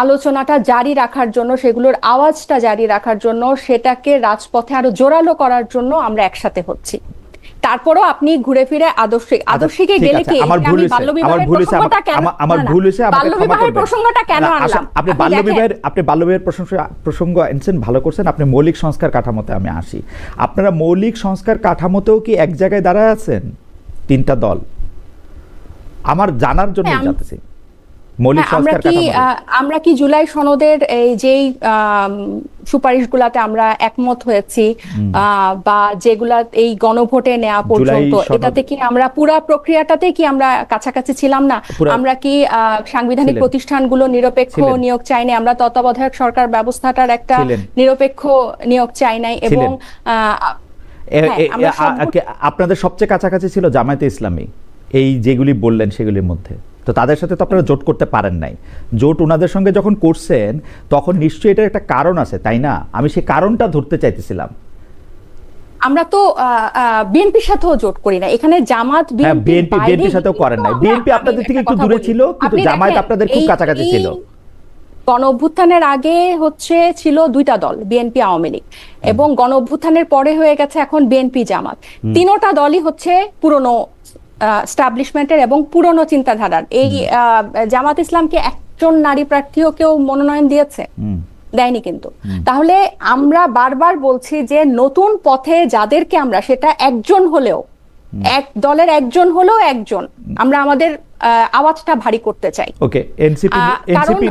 আলোচনাটা জারি রাখার জন্য, সেগুলোর আওয়াজটা জারি রাখার জন্য, সেটাকে রাজপথে আরো জোরালো করার জন্য আমরা একসাথে হচ্ছি। তারপরও আপনি ঘুরে ফিরে আদর্শিকে গেলে কি বাল্যবিবাহের প্রসঙ্গটা কেন আনলাম? আপনি বাল্যবিবাহের প্রসঙ্গ এনেছেন, ভালো করছেন। আপনি মৌলিক সংস্কার কাঠামোতে আমি আসি। আপনারা মৌলিক সংস্কার কাঠামোতেও কি এক জায়গায় দাঁড়ায় আছেন 3টা দল? আমার জানার জন্য জানতেছি আমরা কি জুলাই সনদের এই যেই সুপারিশগুলাতে আমরা একমত হয়েছি বা যেগুলা এই গণভোটে নেওয়া পর্যন্ত, এটাতে কি আমরা পুরা প্রক্রিয়াটাতে কি আমরা কাছাকাছি ছিলাম না? আমরা কি সাংবিধানিক প্রতিষ্ঠানগুলো নিরপেক্ষ নিয়োগ চাই নাই? আমরা তত্ত্বাবধায়ক সরকার ব্যবস্থাটার একটা নিরপেক্ষ নিয়োগ চাই নাই? এবং আপনাদের সবচেয়ে কাছাকাছি ছিল জামায়াতে ইসলামী, এই যেগুলি বললেন সেগুলির মধ্যে। তো তাদের সাথে তো আপনারা জোট করতে পারেন নাই। জোট ওনাদের সঙ্গে যখন করছেন তখন নিশ্চয়ই এটার একটা কারণ আছে, তাই না? আমি সেই কারণটা ধরতে চাইতেছিলাম। আমরা তো বিএনপির সাথেও জোট করি না, এখানে জামাত বিএনপির সাথেও করেন নাই। বিএনপি আপনাদের থেকে একটু দূরে ছিল, কিন্তু জামায়াত আপনাদের খুব কাছাকাছি ছিল। গণ অভ্যুত্থানের আগে ছিল 2টা দল, বিএনপি আওয়ামী লীগ, এবং গণ অভ্যুত্থানের পরে হয়ে গেছে এখন বিএনপি জামাত। 3টা দলই হচ্ছে পুরনো এস্টাবলিশমেন্টের এবং পুরনো চিন্তাধারার। এই জামাত ইসলামকে একজন নারী প্রার্থীও কেউ মনোনয়ন দিয়েছে? দেয়নি কিন্তু। তাহলে আমরা বারবার বলছি যে নতুন পথে যাদেরকে আমরা, সেটা একজন হলেও এক দলের একজন হলেও একজন আমরা আমাদের আওয়াজটা ভারী করতে চাই। ওকে, এনসিপি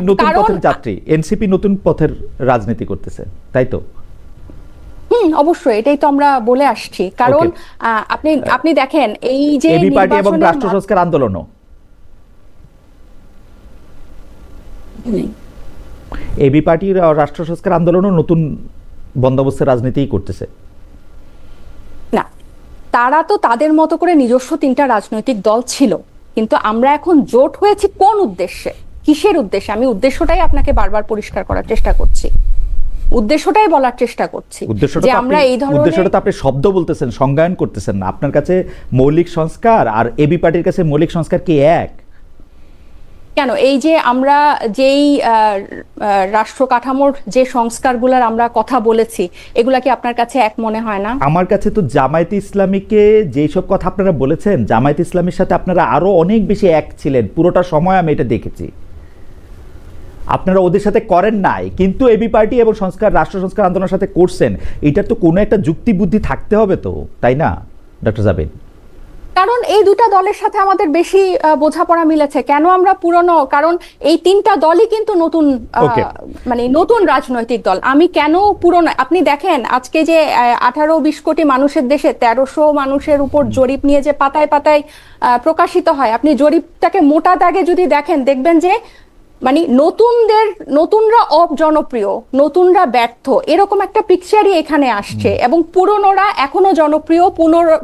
নতুন পথের যাত্রী, এনসিপি নতুন পথের রাজনীতি করতেছে, তাই তো? অবশ্যই, এটাই তো আমরা বলে আসছি। কারণ আপনি দেখেন এই যে এবি পার্টি এবং রাষ্ট্র সংস্কার আন্দোলনও, এবি পার্টি রাষ্ট্র সংস্কার আন্দোলনও নতুন বন্দোবস্তের রাজনীতিই করতেছে না। তারা তো তাদের মতো করে নিজস্ব 3টা রাজনৈতিক দল ছিল, কিন্তু আমরা এখন জোট হয়েছি কোন উদ্দেশ্যে, কিসের উদ্দেশ্যে? আমি উদ্দেশ্যটাই আপনাকে বারবার পরিষ্কার করার চেষ্টা করছি, উদ্দেশ্যটাই বলার চেষ্টা করছি যে আমরা এই ধরনের উদ্দেশ্যটা তো আপনি শব্দ বলতেছেন, সংজ্ঞায়ন করতেছেন না। আপনার কাছে মৌলিক সংস্কার আর এবি পার্টির কাছে মৌলিক সংস্কার কি এক? কেন? এই যে আমরা যেই রাষ্ট্র কাঠামোর যে সংস্কারগুলোর আমরা কথা বলেছি, এগুলা কি আপনার কাছে এক মনে হয় না? আমার কাছে তো জামায়াতে ইসলামীকে যেসব কথা আপনারা বলেছেন, জামায়াতে ইসলামীর সাথে আপনারা আরো অনেক বেশি এক ছিলেন, পুরোটা সময় আমি এটা দেখেছি। আপনারা ওদের সাথে করেন নাই, কিন্তু এবি পার্টি এবং রাষ্ট্র সংস্কার আন্দোলনের সাথে করছেন। এটা তো কোনো একটা যুক্তি বুদ্ধি থাকতে হবে তো, তাই না ডক্টর জাবিন? কারণ এই দুটা দলের সাথে আমাদের বেশি বোঝাপড়া মিলেছে। কেন আমরা পুরনো? কারণ এই 3টা দলই কিন্তু নতুন, মানে নতুন রাজনৈতিক দল। আমি কেন পুরনো? আপনি দেখেন আজকে যে 18-20 কোটি মানুষের দেশে 1300 মানুষের উপর জরিপ নিয়ে যে পাতায় পাতায় প্রকাশিত হয়, আপনি জরিপটাকে মোটা দাগে যদি দেখেন, দেখবেন যে মানে নতুনরা অজনপ্রিয়, নতুনরা ব্যর্থ, এরকম একটা পিকচারই এখানে আসছে, এবং পুরনোরা এখনো জনপ্রিয়,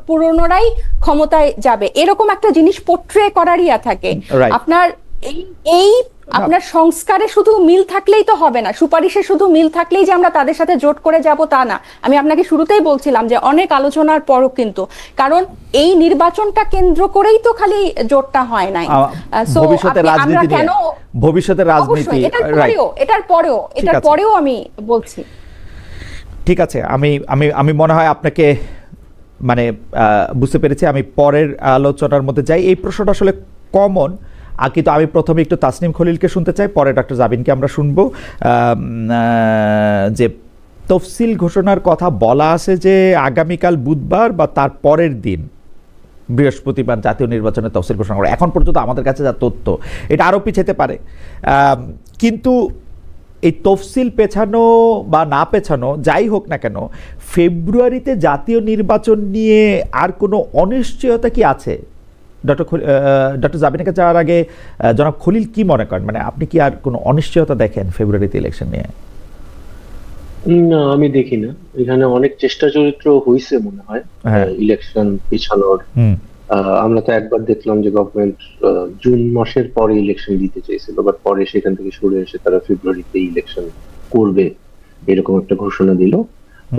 পুরনোরাই ক্ষমতায় যাবে, এরকম একটা জিনিস পোট্রে করারই থাকে। আপনার এই আপনার সংস্কারে শুধু মিল থাকলেই তো হবে না, সুপারিশে শুধু মিল থাকলেই যে আমরা তাদের সাথে জোট করে যাব তা না। আমি আপনাকে শুরুতেই বলছিলাম যে অনেক আলোচনার পরও কিন্তু, কারণ এই নির্বাচনটা কেন্দ্র করেই তো খালি জোটটা হয় নাই। ভবিষ্যতের রাজনীতি এটার পরেও আমি বলছি। ঠিক আছে, আমি মনে হয় আপনাকে মানে বুঝতে পেরেছি। আমি পরের আলোচনার মধ্যে যাই। এই প্রশ্নটা আসলে কমন, কিন্তু আমি প্রথমে একটু তাসনিম খলিলকে শুনতে চাই, পরে ডক্টর জাবিনকে আমরা শুনবো। যে তফসিল ঘোষণার কথা বলা আছে যে আগামীকাল বুধবার বা তার পরের দিন বৃহস্পতিবার জাতীয় নির্বাচনের তফসিল ঘোষণা করে। এখন পর্যন্ত আমাদের কাছে যা তথ্য, এটা আরও পিছাতে পারে, কিন্তু এই তফসিল পেছানো বা না পেছানো যাই হোক না কেন, ফেব্রুয়ারিতে জাতীয় নির্বাচন নিয়ে আর কোনো অনিশ্চয়তা কি আছে? ডক্টর জাবিনের কাছে যাওয়ার আগে জনাব খলিল কি মনে করেন, মানে আপনি কি আর কোনো অনিশ্চয়তা দেখেন ফেব্রুয়ারিতে ইলেকশন নিয়ে? না, আমি দেখি না। এখানে অনেক চেষ্টা চরিত্র হয়েছে মনে হয় ইলেকশন পিছানোর। আমরা তো একবার দেখলাম যে গভর্নমেন্ট জুন মাসের পরে ইলেকশন দিতে চেয়েছিল, বাট পরে সেখান থেকে সরে এসে তারা ফেব্রুয়ারিতে ইলেকশন করবে এরকম একটা ঘোষণা দিল।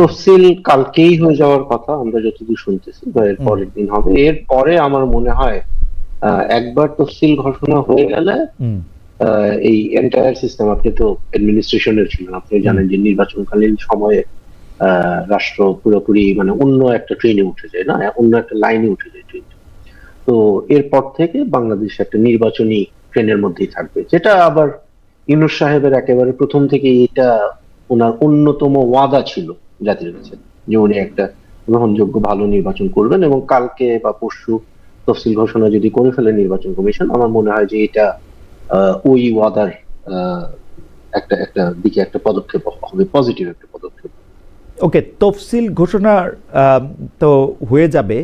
তফসিল কালকেই হয়ে যাওয়ার কথা আমরা যতদূর শুনতেছি, বা এর পরের দিন হবে। এর পরে আমার মনে হয় একবার তফসিল ঘোষণা হয়ে গেলে এই এন্টায়ার সিস্টেম, আপনি তো অ্যাডমিনিস্ট্রেশনের ছিলেন, আপনি জানেন যে নির্বাচনকালীন সময়ে রাষ্ট্র পুরোপুরি মানে অন্য একটা ট্রেনে উঠে যায়, না অন্য একটা লাইনে উঠে যায় ট্রেন। তো এরপর থেকে বাংলাদেশ একটা নির্বাচনী ট্রেনের মধ্যেই থাকবে, যেটা আবার ইউনূস সাহেবের একেবারে প্রথম থেকে এটা ওনার অন্যতম ওয়াদা ছিল জাতির কাছে, যে উনি একটা গ্রহণযোগ্য ভালো নির্বাচন করবেন। এবং কালকে বা পরশু তফসিল ঘোষণা যদি করে ফেলে নির্বাচন কমিশন, আমার মনে হয় যে এটা ওই ওয়াদার একটা দিকে একটা পদক্ষেপ হবে, পজিটিভ একটা পদক্ষেপ। ওকে, তফসিল ঘোষণা তো হয়ে যাবে,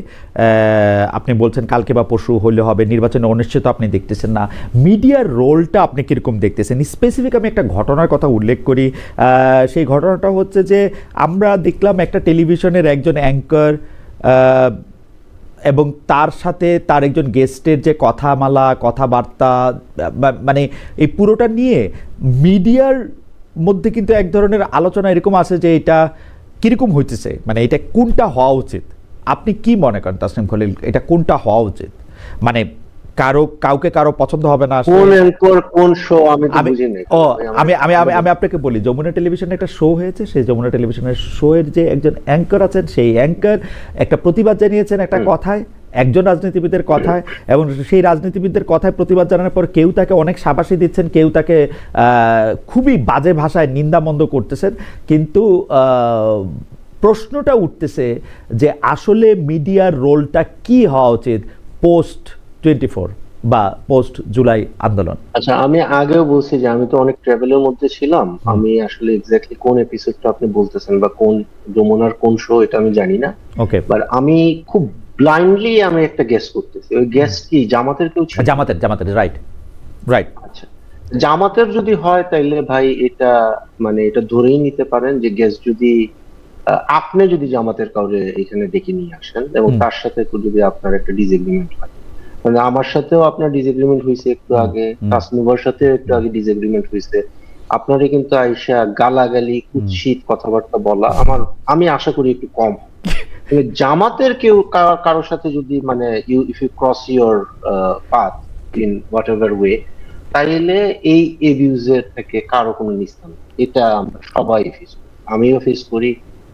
আপনি বলছেন কালকে বা পরশু হলে হবে। নির্বাচনে অনিশ্চয়তা আপনি দেখতেছেন না, মিডিয়ার রোলটা আপনি কিরকম দেখতেছেন? স্পেসিফিক আমি একটা ঘটনার কথা উল্লেখ করি। সেই ঘটনাটা হচ্ছে যে আমরা দেখলাম একটা টেলিভিশনের একজন অ্যাঙ্কার এবং তার সাথে তার একজন গেস্টের যে কথাবার্তা, মানে এই পুরোটা নিয়ে মিডিয়ার মধ্যে কিন্তু এক ধরনের আলোচনা এরকম আছে যে এটা কিরকম হইতেছে, মানে এটা কোনটা হওয়া উচিত? আপনি কি মনে করেন তাসনিম খলিল, এটা কোনটা হওয়া উচিত? মানে কাউকে কারো পছন্দ হবে না। আমি আপনাকে বলি, যমুনা টেলিভিশনে একটা শো হয়েছে, সেই যমুনা টেলিভিশনের শো এর যে একজন অ্যাঙ্কার আছেন, সেই অ্যাঙ্কার একটা প্রতিবাদ জানিয়েছেন একটা কথায়, একজন রাজনীতিবিদের কথায়, এবং সেই রাজনীতিবিদদের কথায় প্রতিবাদ জানানোর পর কেউ তাকে অনেক শাবাশি দিচ্ছেন, কেউ তাকে খুবই বাজে ভাষায় নিন্দামন্দ করতেছেন। কিন্তু প্রশ্নটা উঠতেছে যে আসলে মিডিয়ার রোলটা কি হওয়া উচিত পোস্ট 24 বা পোস্ট জুলাই আন্দোলন? আচ্ছা, আমি আগেও বলছি যে আমি তো অনেক ট্রাভেলের মধ্যে ছিলাম। আমি আসলে এক্স্যাক্টলি কোন এপিসোডটা আপনি বলতেছেন বা কোন যমুনার কোন শো এটা আমি জানি না। ওকে, বাট আমি খুব ব্লাইন্ডলি আমি একটা গেস করতেছি, ওই গেস কি জামাতের কেউ ছিল? জামাতের রাইট রাইট। আচ্ছা, জামাতের যদি হয় তাইলে ভাই এটা মানে এটা ধরেই নিতে পারেন যে গেস যদি আপনি যদি জামাতের কাউরে এখানে ডেকে নিয়ে আসেন এবং তার সাথে তো যদি আপনার একটা ডিসএগ্রিমেন্ট হয়, মানে আমার সাথেও আপনার ডিসএগ্রিমেন্ট হয়েছে একটু আগে, তাসনুবার সাথে একটু আগে ডিসএগ্রিমেন্ট হয়েছে, আপনারে কিন্তু আইসা গালাগালি কুৎসিত কথাবার্তা বলা আমি আশা করি একটু কম হবে। কিন্তু জামাতের কেউ কারোর সাথে যদি মানে if you cross your path in whatever way, তাইলে এই এবিউজের থেকে কারো কোনো নিস্তার নেই। এটা আমরা সবাই ফেস করি, আমিও ফেস করি,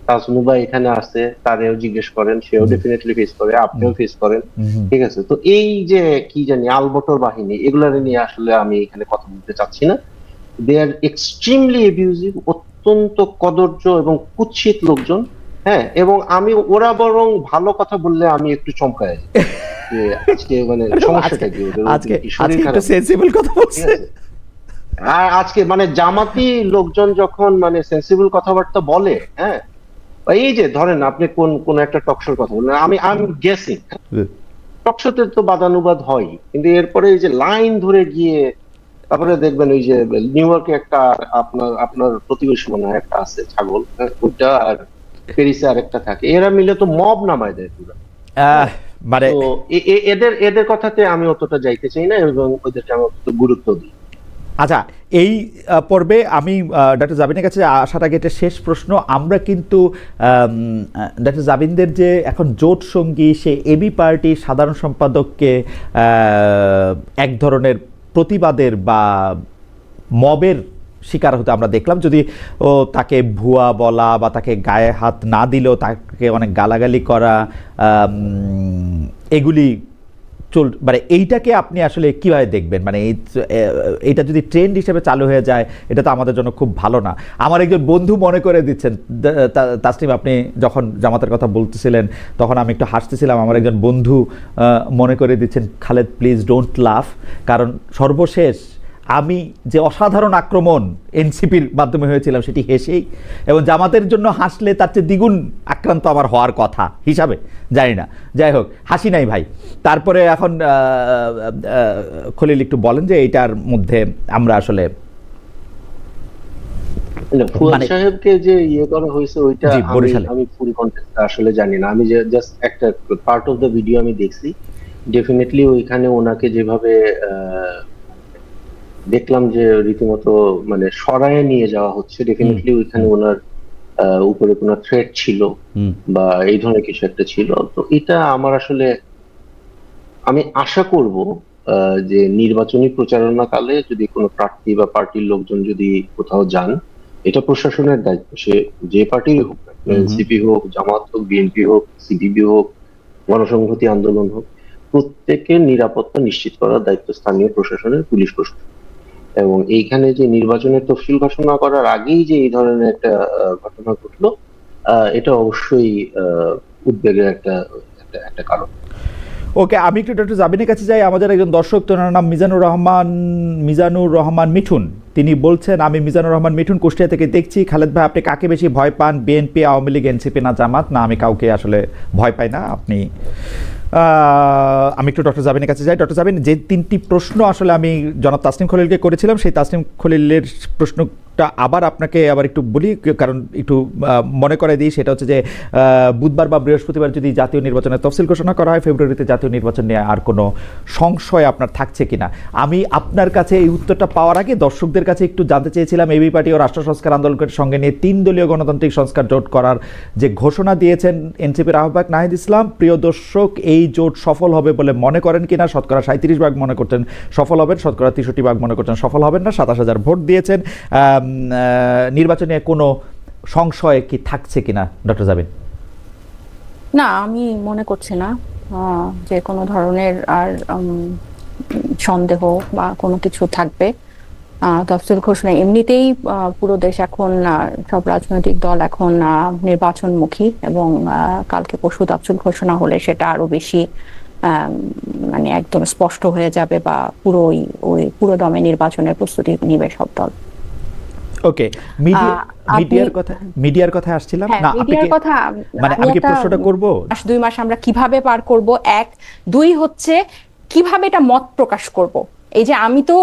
তাসনুবা এখানে আছে তারেও জিজ্ঞেস করেন, সেও ডেফিনেটলি ফেস করে, আপনিও ফেস করেন। ঠিক আছে, তো এই যে কি জানি আলবটর বাহিনী, এগুলার নিয়ে আসলে আমি এখানে কথা বলতে চাচ্ছি না। দে আর এক্সট্রিমলি এবিউজিভ, অত্যন্ত কদর্য এবং কুৎসিত লোকজন। হ্যাঁ, এবং ওরা বরং ভালো কথা বললে আমি একটু চমকাই যাই যে আজকে মানে সমস্যাটা কি, ওদের আজকে কি শরীর একটু খারাপ? সেন্সিবল কথা ঠিক বলছে। আছে, আর আজকে মানে জামাতি লোকজন যখন মানে সেন্সিবল কথাবার্তা বলে, হ্যাঁ, এই যে ধরেন আপনি কোন কোন একটা টকশোর কথা বললেন, আমি গেসিং, টকশোতে তো বাদানুবাদ হয়, কিন্তু এরপরে এই যে লাইন ধরে গিয়ে তারপরে দেখবেন ওই যে নিউ ইয়র্কে একটা আপনার আপনার প্রতিবেশী মনে হয় একটা আছে ছাগল, ওইটা, আর প্যারিসে আরেকটা থাকে, এরা মিলে তো মব নামায় দেয় পুরো। মানে তো এদের এদের কথাতে আমি অতটা যাইতে চাই না এবং ওদেরকে আমি অত গুরুত্ব দিই। আচ্ছা, এই পর্বে আমি ডক্টর জাবিনের কাছে আসার আগে একটা শেষ প্রশ্ন। আমরা কিন্তু ডক্টর জাবিনদের যে এখন জোট সঙ্গী, সে এবি পার্টির সাধারণ সম্পাদককে এক ধরনের প্রতিবাদের বা মবের শিকার হতে আমরা দেখলাম। যদি ও তাকে ভুয়া বলা বা তাকে গায়ে হাত না দিলেও তাকে অনেক গালাগালি করা, এগুলি মানে এইটাকে আপনি আসলে কিভাবে দেখবেন? মানে এইটা যদি ট্রেন্ড হিসেবে চালু হয়ে যায়, এটা তো আমাদের জন্য খুব ভালো না। আমার একজন বন্ধু মনে করে দিচ্ছেন, তাসনিম আপনি যখন জামাতের কথা বলতেছিলেন তখন আমি একটু হাসতেছিলাম, আমার একজন বন্ধু মনে করে দিচ্ছেন, খালেদ প্লিজ ডোন্ট লাফ, কারণ সর্বশেষ আমি যে অসাধারণ আক্রমণ এনসিপির মাধ্যমে হয়েছিলাম সেটি হেসেই, এবং জামাতের জন্য হাসলে তার চেয়ে দ্বিগুণ আক্রান্ত আমার হওয়ার কথা হিসাবে, জানি না, যাই হোক হাসি নাই ভাই। তারপরে এখন খলিল একটু বলেন যে এইটার মধ্যে আমরা আসলে ফুয়াদ সাহেবকে যে ইয়ে করা হয়েছে ওইটা আমি ফুল কন্টেক্সট আসলে জানি না, আমি জাস্ট একটা পার্ট অফ দ্য ভিডিও আমি দেখছি। ডেফিনেটলি ওইখানে ওনাকে যেভাবে দেখলাম যে রীতিমতো মানে সরায়ে নিয়ে যাওয়া হচ্ছে, ডেফিনেটলি ওইখানে ওনার উপরে কোনো থ্রেট ছিল বা এই ধরনের কিছু একটা ছিল। তো এটা আমার আসলে আমি আশা করব যে নির্বাচনী প্রচারণা কালে যদি কোনো প্রার্থী বা পার্টির লোকজন যদি কোথাও যান, এটা প্রশাসনের দায়িত্ব, সে যে পার্টির হোক, এনসিপি হোক, জামাত হোক, বিএনপি হোক, সিপিবি হোক, গণসংহতি আন্দোলন হোক, প্রত্যেকের নিরাপত্তা নিশ্চিত করার দায়িত্ব স্থানীয় প্রশাসনের, পুলিশ প্রশাসন। এবং এইখানে যে নির্বাচনের তফসিল ঘোষণা করার আগেই যে এই ধরনের একটা ঘটনা ঘটলো, এটা অবশ্যই উদ্বেগের একটা একটা কারণ। ওকে, আমি একটু ডক্টর জাবিনের কাছে যাই। আমাদের একজন দর্শক, তার নাম মিজানুর রহমান মিঠুন, তিনি বলছেন, আমি মিজানুর রহমান মিঠুন কুষ্টিয়া থেকে দেখছি। খালেদ ভাই, আপনি কাকে বেশি ভয় পান, বিএনপি, আওয়ামী লীগ, এনসিপি না জামাত? না, আমি কাউকে আসলে ভয় পাই না। আপনি আমি একটু ডক্টর জাবিনের কাছে যাই। ডক্টর জাবিন, যে তিনটি প্রশ্ন আসলে আমি জনাব তাসনিম খলিলকে করেছিলাম, সেই তাসনিম খলিলের প্রশ্নটা আবার আপনাকে আবার একটু বলি, কারণ একটু মনে করে দিই। সেটা হচ্ছে যে বুধবার বা বৃহস্পতিবার যদি জাতীয় নির্বাচনের তফসিল ঘোষণা করা হয়, ফেব্রুয়ারিতে জাতীয় নির্বাচন নিয়ে আর কোনো সংশয় আপনার থাকছে কিনা? আমি আপনার কাছে এই উত্তরটা পাওয়ার আগে দর্শকদের কাছে একটু জানতে চেয়েছিলাম, এবি পার্টি ও রাষ্ট্র সংস্কার আন্দোলনের সঙ্গে নিয়ে 3 দলীয় গণতান্ত্রিক সংস্কার জোট করার যে ঘোষণা দিয়েছেন এনসিপির আহ্বায়ক নাহিদ ইসলাম, প্রিয় দর্শক, এই জোট সফল হবে বলে মনে করেন কিনা? শতকরা 37% মনে করছেন সফল হবেন, শতকরা 63% মনে করছেন সফল হবেন না। 27,000 ভোট দিয়েছেন। নির্বাচনে কোনো সংশয় কি থাকছে কিনা ডক্টর জাবিন? না, আমি মনে করছি না যে কোনো ধরনের আর সন্দেহ বা কোনো কিছু থাকবে। তফসিল ঘোষণা এমনিতেই পুরো দেশ এখন সব রাজনৈতিক দল এখন নির্বাচনমুখী, এবং কালকে পরশু তফসিল ঘোষণা হলে সেটা আরো বেশি মানে একদম স্পষ্ট হয়ে যাবে, বা ওই পুরো দমে নির্বাচনের প্রস্তুতি নিবে সব দল। ওকে, মিডিয়ার কথা আসছিলাম না, মিডিয়ার কথা মানে আমি কি প্রশ্নটা করব, 2 মাস আমরা কিভাবে পার করব, 1 2 হচ্ছে কিভাবে এটা মত প্রকাশ করব। এই যে আমি তো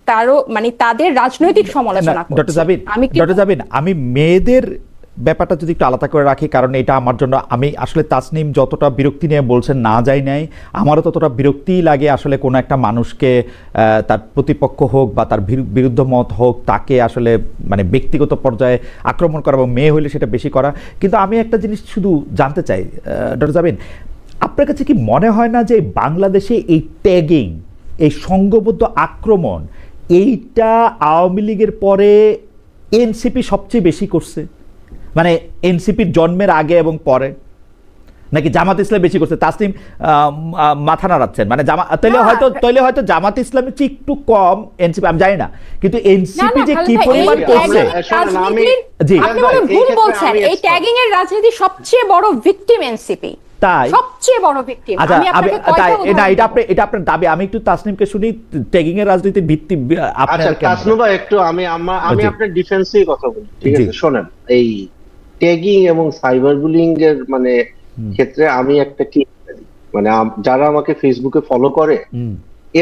তারও মানে তাদের রাজনৈতিক সমালোচনা করছি। ডক্টর জাবিন, আমি মেয়েদের ব্যাপারটা যদি একটু আলাদা করে রাখি, কারণ এটা আমার জন্য, আমি আসলে তাসনিম যতটা বিরক্তি নিয়ে বলছেন না যাই নাই, আমারও ততটা বিরক্তিই লাগে আসলে কোনো একটা মানুষকে তার প্রতিপক্ষ হোক বা তার বিরুদ্ধ মত হোক, তাকে আসলে মানে ব্যক্তিগত পর্যায়ে আক্রমণ করা, এবং মেয়ে হইলে সেটা বেশি করা। কিন্তু আমি একটা জিনিস শুধু জানতে চাই ডক্টর জাবিন, আপনার কাছে কি মনে হয় না যে বাংলাদেশে এই ট্যাগিং, এই সংঘবদ্ধ আক্রমণ, এইটা আওয়ামী লীগের পরে এনসিপি সবচেয়ে বেশি করছে? মানে এনসিপির জন্মের আগে এবং পরে, নাকি জামাত ইসলাম বেশি করছে? তাসনিম মাথা নাড়াচ্ছেন, মানে তৈলে হয়তো জামাত ইসলামের চেয়ে একটু কম এনসিপি, আমি জানি না, কিন্তু এনসিপি যে কি পরিমাণ করছে। জি, আপনি ভুল বলছেন। এই ট্যাগিং এর রাজনীতি সবচেয়ে বড় ভিকটিম এনসিপি, তাই সবচেয়ে বড় ভিকটিম। আমি আপনাকে এটা আপনার দাবি, আমি একটু তাসনিমকে শুনি, ট্যাগিং এর রাজনীতির ভিত্তি আপনার। তাসনিম ভাই একটু আমি আপনার ডিফেন্সে কথা বলি, ঠিক আছে? শোনেন, এই ট্যাগিং এবং সাইবার বুলিং এর মানে ক্ষেত্রে আমি একটা কি, মানে যারা আমাকে ফেসবুকে ফলো করে,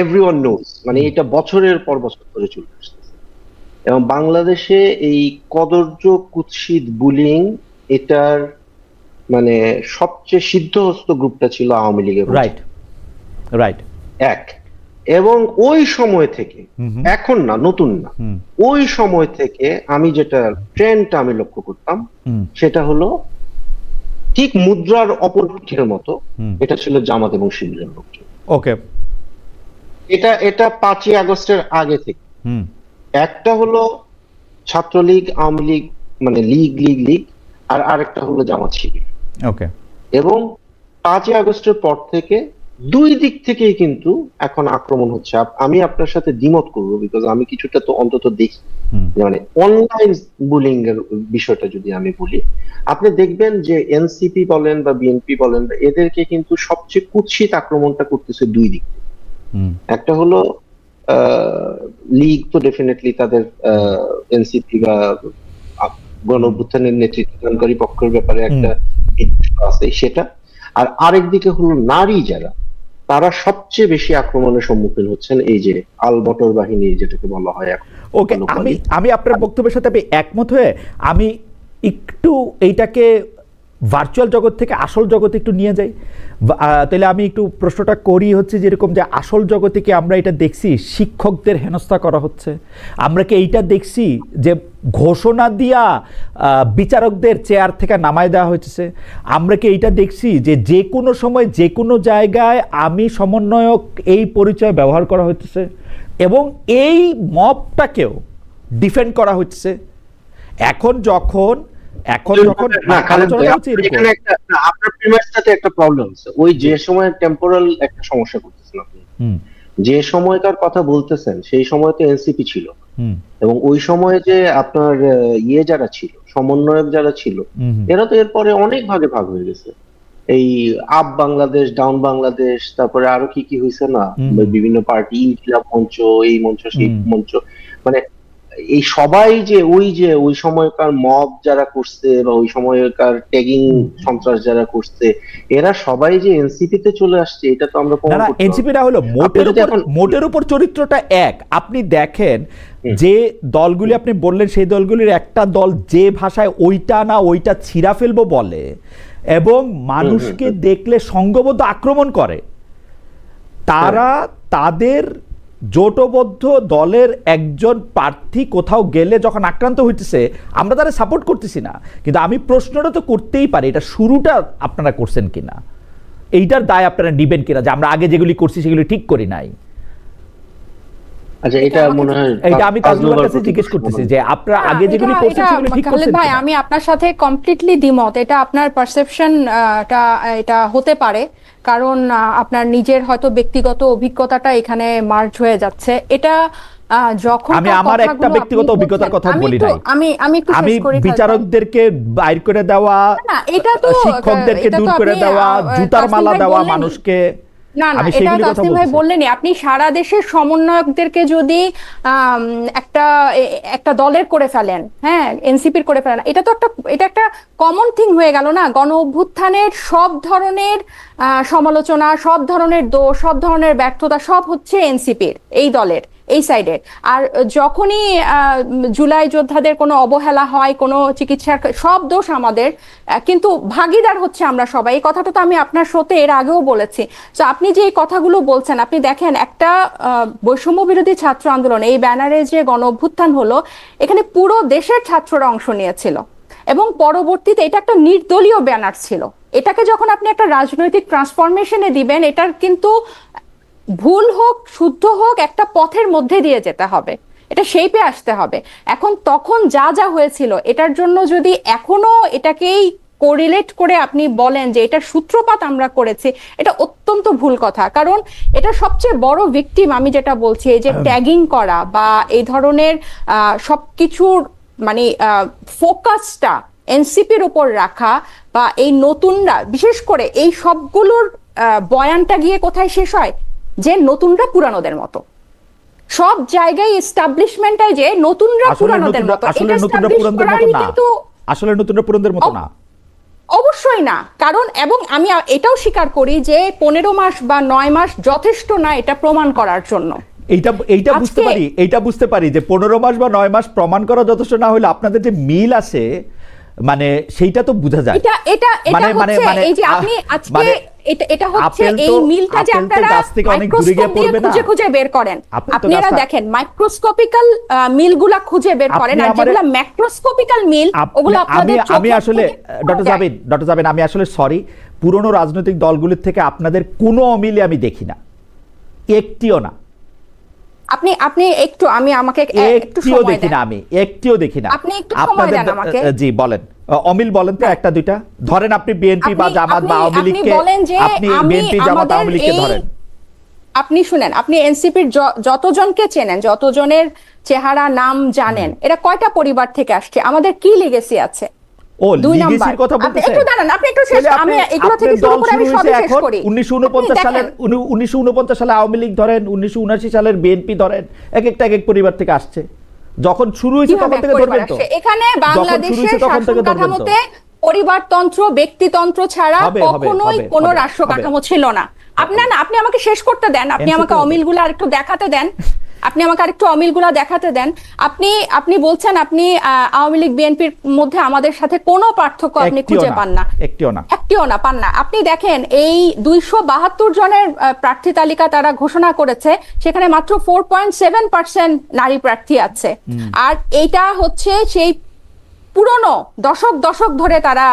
এভরিওয়ান নোজ, মানে এটা বছরের পর বছর ধরে চলে আসছে। এবং বাংলাদেশে এই কদর্য কুৎসিত বুলিং, এটার মানে সবচেয়ে সিদ্ধহস্ত গ্রুপটা ছিল আওয়ামী লীগের। রাইট। এবং ওই সময় থেকে, এখন না, নতুন না, ওই সময় থেকে আমি যেটা ট্রেন্ডটা আমি লক্ষ্য করতাম, সেটা হলো ঠিক মুদ্রার অপর পিঠের মতো এটা ছিল জামাত এবং শিবিরের লোকজন। ওকে, এটা 5ই আগস্টের আগে থেকে। একটা হলো ছাত্রলীগ, আওয়ামী লীগ, মানে লীগ, আর আরেকটা হলো জামাত শিবির। ওকে, এবং 5ই আগস্টের পর থেকে দুই দিক থেকেই কিন্তু এখন আক্রমণ হচ্ছে। আমি আপনার সাথে দ্বিমত করবো, বিকজ আমি কিছুটা তো অন্তত দেখি, মানে অনলাইন বুলিং এর বিষয়টা যদি আমি বলি, আপনি দেখবেন যে এনসিপি বলেন বা বিএনপি বলেন, এদেরকে কিন্তু সবচেয়ে কুৎসিত আক্রমণটা করতেছে দুই দিক। একটা হলো লীগ, তো ডেফিনেটলি তাদের এনসিপি বা গণ অভ্যুত্থানের নেতৃত্বদানকারী পক্ষের ব্যাপারে একটা আছে সেটা, আর আরেক দিকে হলো নারী যারা, তারা সবচেয়ে বেশি আক্রমণের সম্মুখীন হচ্ছেন, এই যে আল বটর বাহিনী যেটাকে বলা হয় এখন। ওকে, আমি আপনার বক্তব্যের সাথে একমত হয়ে আমি একটু এইটাকে ভার্চুয়াল জগৎ থেকে আসল জগতে একটু নিয়ে যাই। তাহলে আমি একটু প্রশ্নটা করি, হচ্ছে যেরকম যে আসল জগতে কি আমরা এটা দেখছি শিক্ষকদের হেনস্থা করা হচ্ছে? আমরা কি এইটা দেখছি যে ঘোষণা দিয়া বিচারকদের চেয়ার থেকে নামায় দেওয়া হয়েছে? আমরা কি এইটা দেখছি যে যে কোনো সময় যে কোনো জায়গায় আমি সমন্বয়ক এই পরিচয় ব্যবহার করা হচ্ছে, এবং এই মবটাকেও ডিফেন্ড করা হচ্ছে? এখন যখন আপনার প্রিমাইসটাতে একটা প্রবলেম আছে, ওই যে সময় টেম্পোরাল একটা সমস্যা করতেছেন আপনি। যে সময়কার কথা বলতেছেন সেই সময় তো এনসিপি ছিল, এবং ওই সময়ে যে আপনার যারা ছিল, সমন্বয়ক যারা ছিল, এরা তো এরপরে অনেক ভাগে ভাগ হয়ে গেছে। এই আপ বাংলাদেশ, ডাউন বাংলাদেশ, তারপরে আরো কি কি হয়েছে না, বিভিন্ন পার্টি, ইনকিলাব মঞ্চ, এই মঞ্চ, সেই মঞ্চ, মানে এই সবাই যে ওই সময়কার মব যারা করছে বা ওই সময়কার ট্যাগিং সন্ত্রাস যারা করছে, এরা সবাই যে এনসিপি তে চলে আসছে, এটা তো আমরা প্রমাণ করতে পারবো। এনসিপি না হলো মোটের উপর চরিত্রটা এক। আপনি দেখেন যে দলগুলি আপনি বললেন, সেই দলগুলির একটা দল যে ভাষায় ওইটা না ওইটা ছিঁড়া ফেলবো বলে, এবং মানুষকে দেখলে সংঘবদ্ধ আক্রমণ করে, তারা তাদের জোটবদ্ধ দলের একজন প্রার্থী কোথাও গেলে যখন আক্রান্ত হইতেছে, আমরা তারা সাপোর্ট করতেছি না, কিন্তু আমি প্রশ্নটা তো করতেই পারি, এটা শুরুটা আপনারা করছেন কিনা, এইটার দায় আপনারা নিবেন কিনা, যে আমরা আগে যেগুলি করছি সেগুলি ঠিক করি নাই। আচ্ছা, এটা মনে হয় এটা আমি তাজনুলের কাছে জিজ্ঞেস করতেছি যে আপনারা আগে যেগুলি করছেন সেগুলি ঠিক করছেন ভাই। আমি আপনার সাথে কমপ্লিটলি দ্বিমত। এটা আপনার পারসেপশন, এটা হতে পারে, কারণ আপনার নিজের হয়তো ব্যক্তিগত অভিজ্ঞতাটা এখানে মার্জ হয়ে যাচ্ছে। এটা যখন আমি আমার একটা ব্যক্তিগত অভিজ্ঞতার কথা বলি নাই, আমি একটু আমি শেষ করি বিচারকদেরকে বাইর করে দেওয়া, না এটা তো শিক্ষকদেরকে এটা তো দূর করে আপনি, দেওয়া, জুতার তাসনিম মালা ভাই দেওয়া বললেনই। মানুষকে, না না আমি এটা সেগুলি কথা তাসনিম ভাই বলছি। বললেনই, আপনি সারা দেশের সমন্বয়কদেরকে যদি একটা একটা দলের করে ফেলেন, হ্যাঁ এনসিপির করে ফেলেন, এটা একটা কমন থিং হয়ে গেল না। গণ অভ্যুত্থানের সব ধরনের সমালোচনা, সব ধরনের দোষ, সব ধরনের ব্যর্থতা সব হচ্ছে এনসিপির এই দলের এই সাইডের। আর যখনই জুলাই যোদ্ধাদের কোনো অবহেলা হয়, কোনো চিকিৎসার, সব দোষ আমাদের, কিন্তু ভাগীদার হচ্ছে আমরা সবাই। এই কথাটা তো আমি আপনার শোতে এর আগেও বলেছি। তো আপনি যে এই কথাগুলো বলছেন, আপনি দেখেন একটা বৈষম্য বিরোধী ছাত্র আন্দোলন, এই ব্যানারে যে গণ অভ্যুত্থান হলো, এখানে পুরো দেশের ছাত্ররা অংশ নিয়েছিল এবং পরবর্তীতে এটা একটা নির্দলীয় ব্যানার ছিল। এটাকে যখন আপনি একটা রাজনৈতিক ট্রান্সফরমেশনে দিবেন, এটার কিন্তু ভুল হোক শুদ্ধ হোক একটা পথের মধ্যে দিয়ে যেতে হবে, এটা শেপে আসতে হবে। এখন তখন যা যা হয়েছিল, এটার জন্য যদি এখনো এটাকেই কোরিলেট করে আপনি বলেন যে এটার সূত্রপাত আমরা করেছি, এটা অত্যন্ত ভুল কথা। কারণ এটা সবচেয়ে বড় ভিকটিম, আমি যেটা বলছি, এই যে ট্যাগিং করা বা এই ধরনের সবকিছুর মানে ফোকাসটা এনসিপির উপর রাখা, বা এই নতুনরা বিশেষ করে এই সবগুলোর বয়ানটা গিয়ে কোথায় শেষ হয়, যে নতুনরা পুরানোদের মতো। সব জায়গায় এস্টাবলিশমেন্টটাই যে নতুনরা পুরানোদের মতো, এটা এস্টাবলিশ করারই কিন্তু আসলে নতুনরা পুরানোদের মতো না, অবশ্যই না। কারণ এবং আমি এটাও স্বীকার করি যে 15 মাস বা 9 মাস যথেষ্ট না এটা প্রমাণ করার জন্য। এইটা বুঝতে পারি যে 15 মাস বা 9 মাস প্রমাণ করা যথেষ্ট না হলে আপনাদের যে মিল আছে, মানে সেইটা তো বোঝা যায়। এটা হচ্ছে এই যে আপনি আজকে এটা হচ্ছে এই মিলটা যে আপনারা মাইক্রোস্কোপ দিয়ে খুঁজে বের করেন, আপনারা দেখেন মাইক্রোস্কোপিক্যাল মিলগুলা খুঁজে বের করেন, আর যেগুলো ম্যাক্রোস্কোপিক্যাল মিল ওগুলো আপনাদের আমি আসলে ডক্টর জাবিন আমি আসলে সরি, পুরনো রাজনৈতিক দলগুলোর থেকে আপনাদের কোনো অমিলে আমি দেখি না, একটিও না। আপনি একটু আমাকে একটু সময় দেখি না, আমি একটিও দেখি না। আপনি একটু সময় দেন আমাকে। জি বলেন, অমিল বলেন তো একটা দুইটা ধরেন। আপনি বিএনপি বা জামাত বা আওয়ামী লীগকে, আপনি বিএনপি জামাত আওয়ামী লীগকে ধরেন, আপনি শুনেন, আপনি এনসিপির যতজনকে চেনেন, যতজনের চেহারা নাম জানেন, এরা কয়টা পরিবার থেকে আসছে, আমাদের কি লিগেসি আছে? ও লিগেসির কথা বলতেছেন, একটু দাঁড়ান, আপনি একটু শেষ, আমি এগুলো থেকে শুরু করে আমি সব শেষ করি। 1949 সালে আওয়ামী লীগ ধরেন, 1979 সালের বিএনপি ধরেন, এক এক পরিবার থেকে আসছে। যখন শুরু হয়েছে তখন থেকে ধরবেন তো। এখানে বাংলাদেশের শাসন কাঠামোতে পরিবারতন্ত্র, ব্যক্তিতন্ত্র ছাড়া কখনোই কোনো রাষ্ট্র কাঠামো ছিল না। আপনি আমাকে শেষ করতে দেন, আপনি আমাকে অমিলগুলো আরেকটু দেখাতে দেন, আপনি বলছেন আপনি আওয়ামী লীগ বিএনপির মধ্যে আমাদের সাথে কোনো পার্থক্য আপনি খুঁজে পান না, একটিও না পান না। আপনি দেখেন এই 272 জনের প্রার্থী তালিকা তারা ঘোষণা করেছে, সেখানে মাত্র 4.7% নারী প্রার্থী আছে। আর এইটা হচ্ছে সেই পুরনো দশক ধরে তারা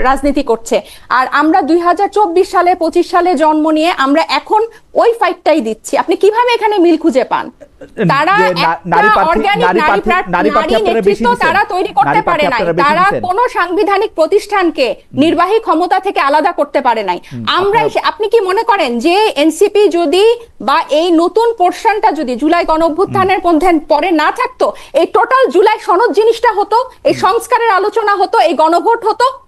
রাজনীতি করছে। আর আমরা 2024 সালে 25 সালে জন্ম নিয়ে আমরা এখন ওই ফাইটটাই দিচ্ছি। আপনি কিভাবে এখানে মিল খুঁজে পান? তারা নারী নেতৃত্ব তারা তৈরি করতে পারে নাই, তারা কোনো সাংবিধানিক প্রতিষ্ঠানকে নির্বাহী ক্ষমতা থেকে আলাদা করতে পারে নাই। আমরা আপনি কি মনে করেন যে এনসিপি যদি বা এই নতুন পোর্শনটা যদি জুলাই গণঅভ্যুত্থানের পরে না থাকতো, এই টোটাল জুলাই সনদ জিনিসটা হতো, এই সংস্কারের আলোচনা হতো, এই গণভোট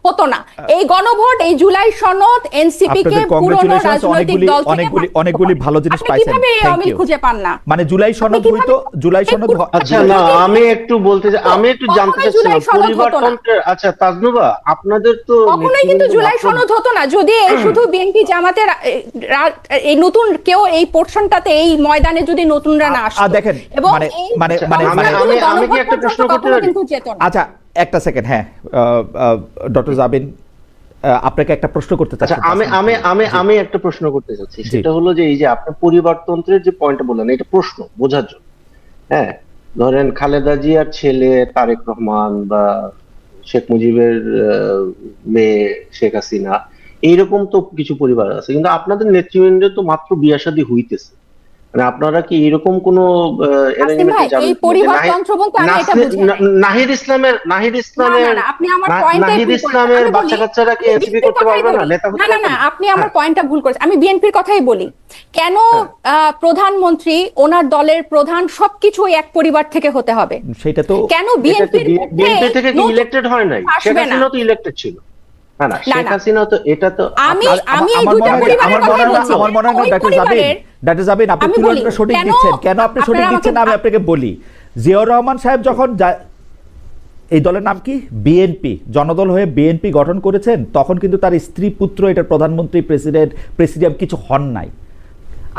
হতো না। এই গণভোট, এই জুলাই সনদ এনসিপি কে পুরনো রাজনৈতিক দল থেকে অনেকগুলি ভালো জিনিস পাইছেন। কিভাবে এই অমিল খুঁজে পান না? মানে জুলাই সনদ হইতো, জুলাই সনদ। আচ্ছা না, আমি একটু জানতে চাচ্ছিলাম পরিবারতন্ত্রের। আচ্ছা তাজনুবা, আপনাদের তো কখনোই কিন্তু জুলাই সনদ হতো না যদি শুধু বিএনপি জামাতের এই নতুন কেউ এই পোর্শনটাতে, এই ময়দানে যদি নতুনরা না আসতো। দেখেন আমি কি একটা প্রশ্ন করতে পারি? আচ্ছা একটা সেকেন্ড, হ্যাঁ ডক্টর জাবিন আপনাকে একটা প্রশ্ন করতে চাচ্ছি। আমি একটা প্রশ্ন করতে চাচ্ছি, সেটা হলো যে এই যে আপনি পরিবারতন্ত্রের যে পয়েন্টটা বললেন, এটা প্রশ্ন বোঝার জন্য। হ্যাঁ, ধরেন খালেদা জিয়ার ছেলে তারেক রহমান বা শেখ মুজিবের মেয়ে শেখ হাসিনা, এইরকম তো কিছু পরিবার আছে, কিন্তু আপনাদের নেতৃবৃন্দ তো মাত্র বিয়ে শাদী হইতেছে। মানে আপনারা কি এরকম কোন আসিফ ভাই, এই পরিবারতন্ত্র বলতে আমি এটা বুঝি না। নাহিদ ইসলামের না, আপনি আমার পয়েন্টটাই নাহিদ ভুল করেছেন। ইসলামের আমি বাচ্চা বলি, কাচ্চারা কি আমি এনসিপি বিএনপির করতে কথাই পারবে না, বলি। নেতা হতে না, পারবে না? আপনি আমার পয়েন্টটা ভুল করেছেন। আমি বিএনপির কথাই বলি। কেন প্রধানমন্ত্রী, ওনার দলের প্রধান সবকিছু এক পরিবার থেকে হতে হবে? সেটা তো কেন বিএনপির বিএনপি থেকে কি ইলেক্টেড হয় নাই? শেখ আসবে না। হাসিনা তো ইলেক্টেড ছিল। না না, শেখ না। হাসিনা তো, এটা তো আমি এই আমার দুইটা মনে হয় পরিবারের আমার কথাই মনে হয় বলছি। আমার মনে হয় ওই ডাক্তার পরিবারের জাবেন আপনি আমি বলি, তুলনাটা সঠিক কেন দিচ্ছেন। কেন আপনি সঠিক আপনারা দিচ্ছেন আমি আমাকে- আপনাকে বলি। জিয়াউর রহমান সাহেব যখন এই দলের নাম কি, বিএনপি, জনদল হয়ে বিএনপি গঠন করেছেন, তখন কিন্তু তার স্ত্রী পুত্র এটার প্রধানমন্ত্রী, প্রেসিডেন্ট কিছু হন নাই।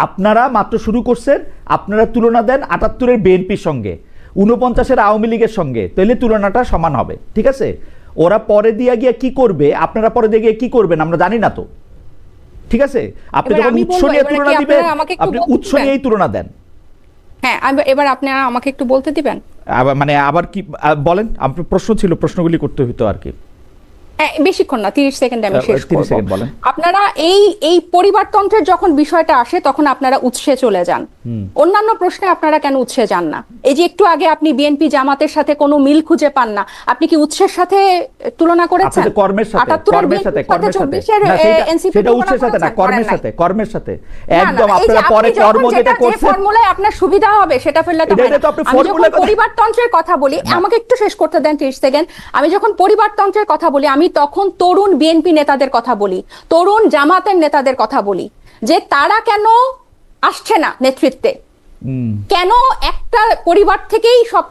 আপনারা মাত্র শুরু করছেন, আপনারা তুলনা দেন ৭৮-এর বিএনপির সঙ্গে, ৪৯-এর আওয়ামী লীগের সঙ্গে, তাহলে তুলনাটা সমান হবে, ঠিক আছে? ওরা পরে দিয়ে গিয়ে কি করবে, আপনারা পরে দিয়ে গিয়ে কি করবেন আমরা জানি না তো, ঠিক আছে? আপনি এবার যখন আমি উৎস বলবো, নিয়ে এবারে তুলনা কি দিবেন, আপনারা আমাকে একটু আপনি বলতে উৎস দিবেন? নিয়েই তুলনা দেন। হ্যাঁ, এবার আপনারা আমাকে একটু বলতে দিবেন। মানে আবার কি বলেন, আপনার প্রশ্ন ছিল, প্রশ্নগুলি করতে হইতো আর কি। বেশিক্ষণ না, 30 সেকেন্ড আমি শেষ 30 করব। সেকেন্ড বলেন। আপনারা এই পরিবারতন্ত্রের যখন বিষয়টা আসে তখন আপনারা উৎসে চলে যান। অন্যান্য প্রশ্নে আপনারা কেন উৎসে যান না? এই যে একটু আগে আপনি বিএনপি জামাতের সাথে কোনো মিল খুঁজে পান না, আপনি কি উৎসের সাথে তুলনা করেছেন? আপনাদের কর্মের সাথে, ৭৮-এর কর্মের সাথে, বিএনপির সাথে, 24-এর না, এনসিপি সেটা উৎসের সাথে না, কর্মের সাথে, কর্মের সাথে একদম। এই যে আপনারা পরে আপনি যখন কর্ম যেটা যে করছেন, ফর্মুলায় আপনার সুবিধা হবে সেটা ফেললে তো এটা হয় না। তো আপনি আমি যখন ফর্মুলার কথা- পরিবারতন্ত্রের কথা বলি, আমাকে একটু শেষ করতে দেন 30 সেকেন্ড। আমি যখন পরিবারতন্ত্রের কথা বলি, আমি তখন তরুণ বিএনপি নেতাদের কথা বলি, তরুণ জামাতের নেতাদের কথা বলি, যে তারা কেন আসছে না নেতৃত্বে, কেন একটা পরিবার থেকেই সব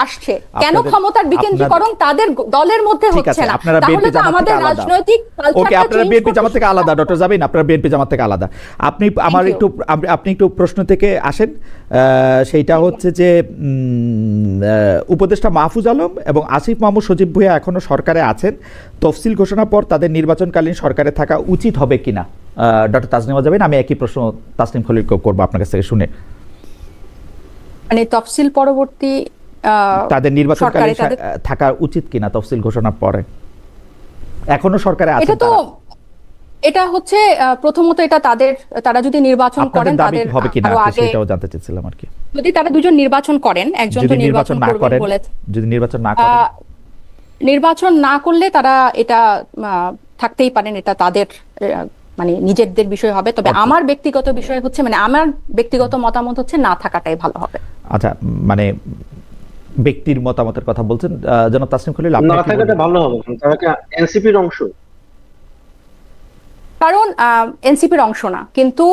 আসছে, কেন ক্ষমতার বিকেন্দ্রীকরণ তাদের দলের মধ্যে ঠিক আছে, হচ্ছে না? আপনারা তাহলে বিএনপি তো জামাত আমাদের থেকে আলাদা। রাজনৈতিক ওকে, আপনারা বিএনপি জামাত থেকে আলাদা, ডক্টর জাবিন, আপনারা বিএনপি জামাত থেকে আলাদা। আপনি আমার you. একটু আপনি একটু প্রশ্ন থেকে আসেন। সেইটা হচ্ছে যে উপদেষ্টা মাহফুজ আলম এবং আসিফ মাহমুদ সজীব ভুঁইয়া এখনো সরকারে আছেন, তফসিল ঘোষণার পর তাদের নির্বাচনকালীন সরকারে থাকা উচিত হবে কিনা? ডক্টর তাসনিমা জাবিন, আমি একই প্রশ্ন তাসনিম খলিলকে করবো আপনার কাছ থেকে শুনে। মানে তফসিল পরবর্তী তাদের নির্বাচনকালীন সরকারে তাদের- থাকা উচিত কিনা তফসিল ঘোষণার পরে? এখনো সরকারে আছেন এটা তো তারা। এটা হচ্ছে প্রথমত এটা তারা যদি নির্বাচন আপনাদের করেন, দাবি তাদের হবে কিনা আরো আর কি, আগে সেটাও জানতে চাচ্ছিলাম আর কি। যদি তারা দুজন নির্বাচন করেন, একজন তো যদি নির্বাচন না করবেন করেন, বলেছে। যদি নির্বাচন না করেন, নির্বাচন না করলে তারা এটা থাকতেই পারেন, এটা তাদের মানে নিজেদের বিষয় হবে। তবে আমার ব্যক্তিগত বিষয় হচ্ছে, মানে আমার ব্যক্তিগত মতামত হচ্ছে না থাকাটাই ভালো হবে। আচ্ছা, মানে ব্যক্তির মতামতের কথা বলছেন জনাব তাসনিম খলিল, আপনি না কি থাকাটা বলবেন? ভালো হবে, তারা কি এনসিপির অংশ? কারণ এনসিপির অংশ না, কিন্তু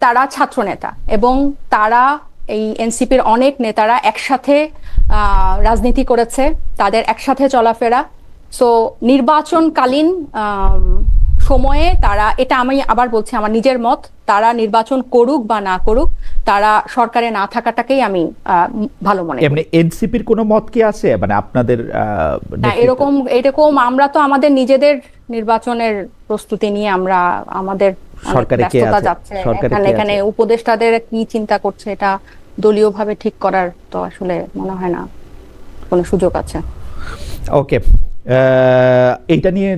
তারা ছাত্র নেতা এবং তারা এই এনসিপির অনেক নেতারা একসাথে রাজনীতি করেছে, তাদের একসাথে চলাফেরা। সো নির্বাচনকালীন সময়ে তারা, এটা আমি আবার বলছি আমার নিজের মত, তারা নির্বাচন করুক বা না করুক, তারা সরকারে না থাকাটাকেই আমি ভালো মনে করি। এমনি এনসিপির কোনো মত কি আছে, মানে আপনাদের না, এরকম আমরা তো আমাদের নিজেদের নির্বাচনের প্রস্তুতি নিয়ে আমরা আমাদের সরকারে কে ব্যস্ততা আছে? যাচ্ছে। সরকারে কে এখানে আছে? উপদেষ্টাদের কি চিন্তা করছে এটা দলীয়ভাবে ঠিক করার তো আসলে মনে হয় না কোনো সুযোগ আছে। ওকে, এইটা নিয়ে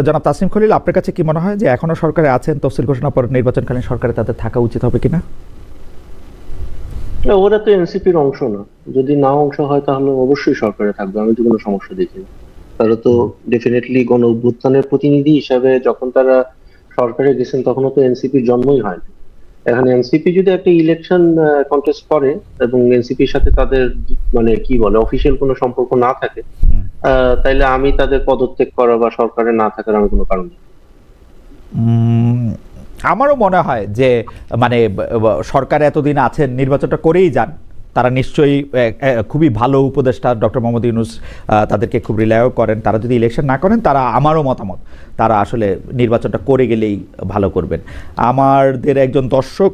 জনাব তাসনিম খলিল, আপনার কাছে কি মনে হয় যে এখনো সরকারে আছেন, তফসিল ঘোষণার পর নির্বাচনকালীন সরকারে তাদের থাকা উচিত হবে কিনা? ওরা তো এনসিপির অংশ না, যদি না অংশ হয় তাহলে অবশ্যই সরকারে থাকবে, আমি তো কোনো সমস্যা দেখি না। তারা তো ডেফিনেটলি গণ অভ্যুত্থানের প্রতিনিধি হিসাবে যখন তারা সরকারে গেছেন তখনও তো এনসিপির জন্মই হয়নি। এখন এনসিপি যদি একটা ইলেকশন কন্টেস্ট করে এবং এনসিপির সাথে তাদের মানে কি বলে অফিসিয়াল কোনো সম্পর্ক না থাকে, তাইলে আমি তাদের পদত্যাগ করা বা সরকারে না থাকার আমি কোনো কারণ নেই। আমারও মনে হয় যে মানে সরকার এতদিন আছেন, নির্বাচনটা করেই যান, তারা নিশ্চয়ই খুবই ভালো উপদেষ্টা, ডক্টর মোহাম্মদ ইউনূস তাদেরকে খুব রিলায়ও করেন। তারা যদি ইলেকশন না করেন, তারা, আমারও মতামত, তারা আসলে নির্বাচনটা করে গেলেই ভালো করবেন। আমাদের একজন দর্শক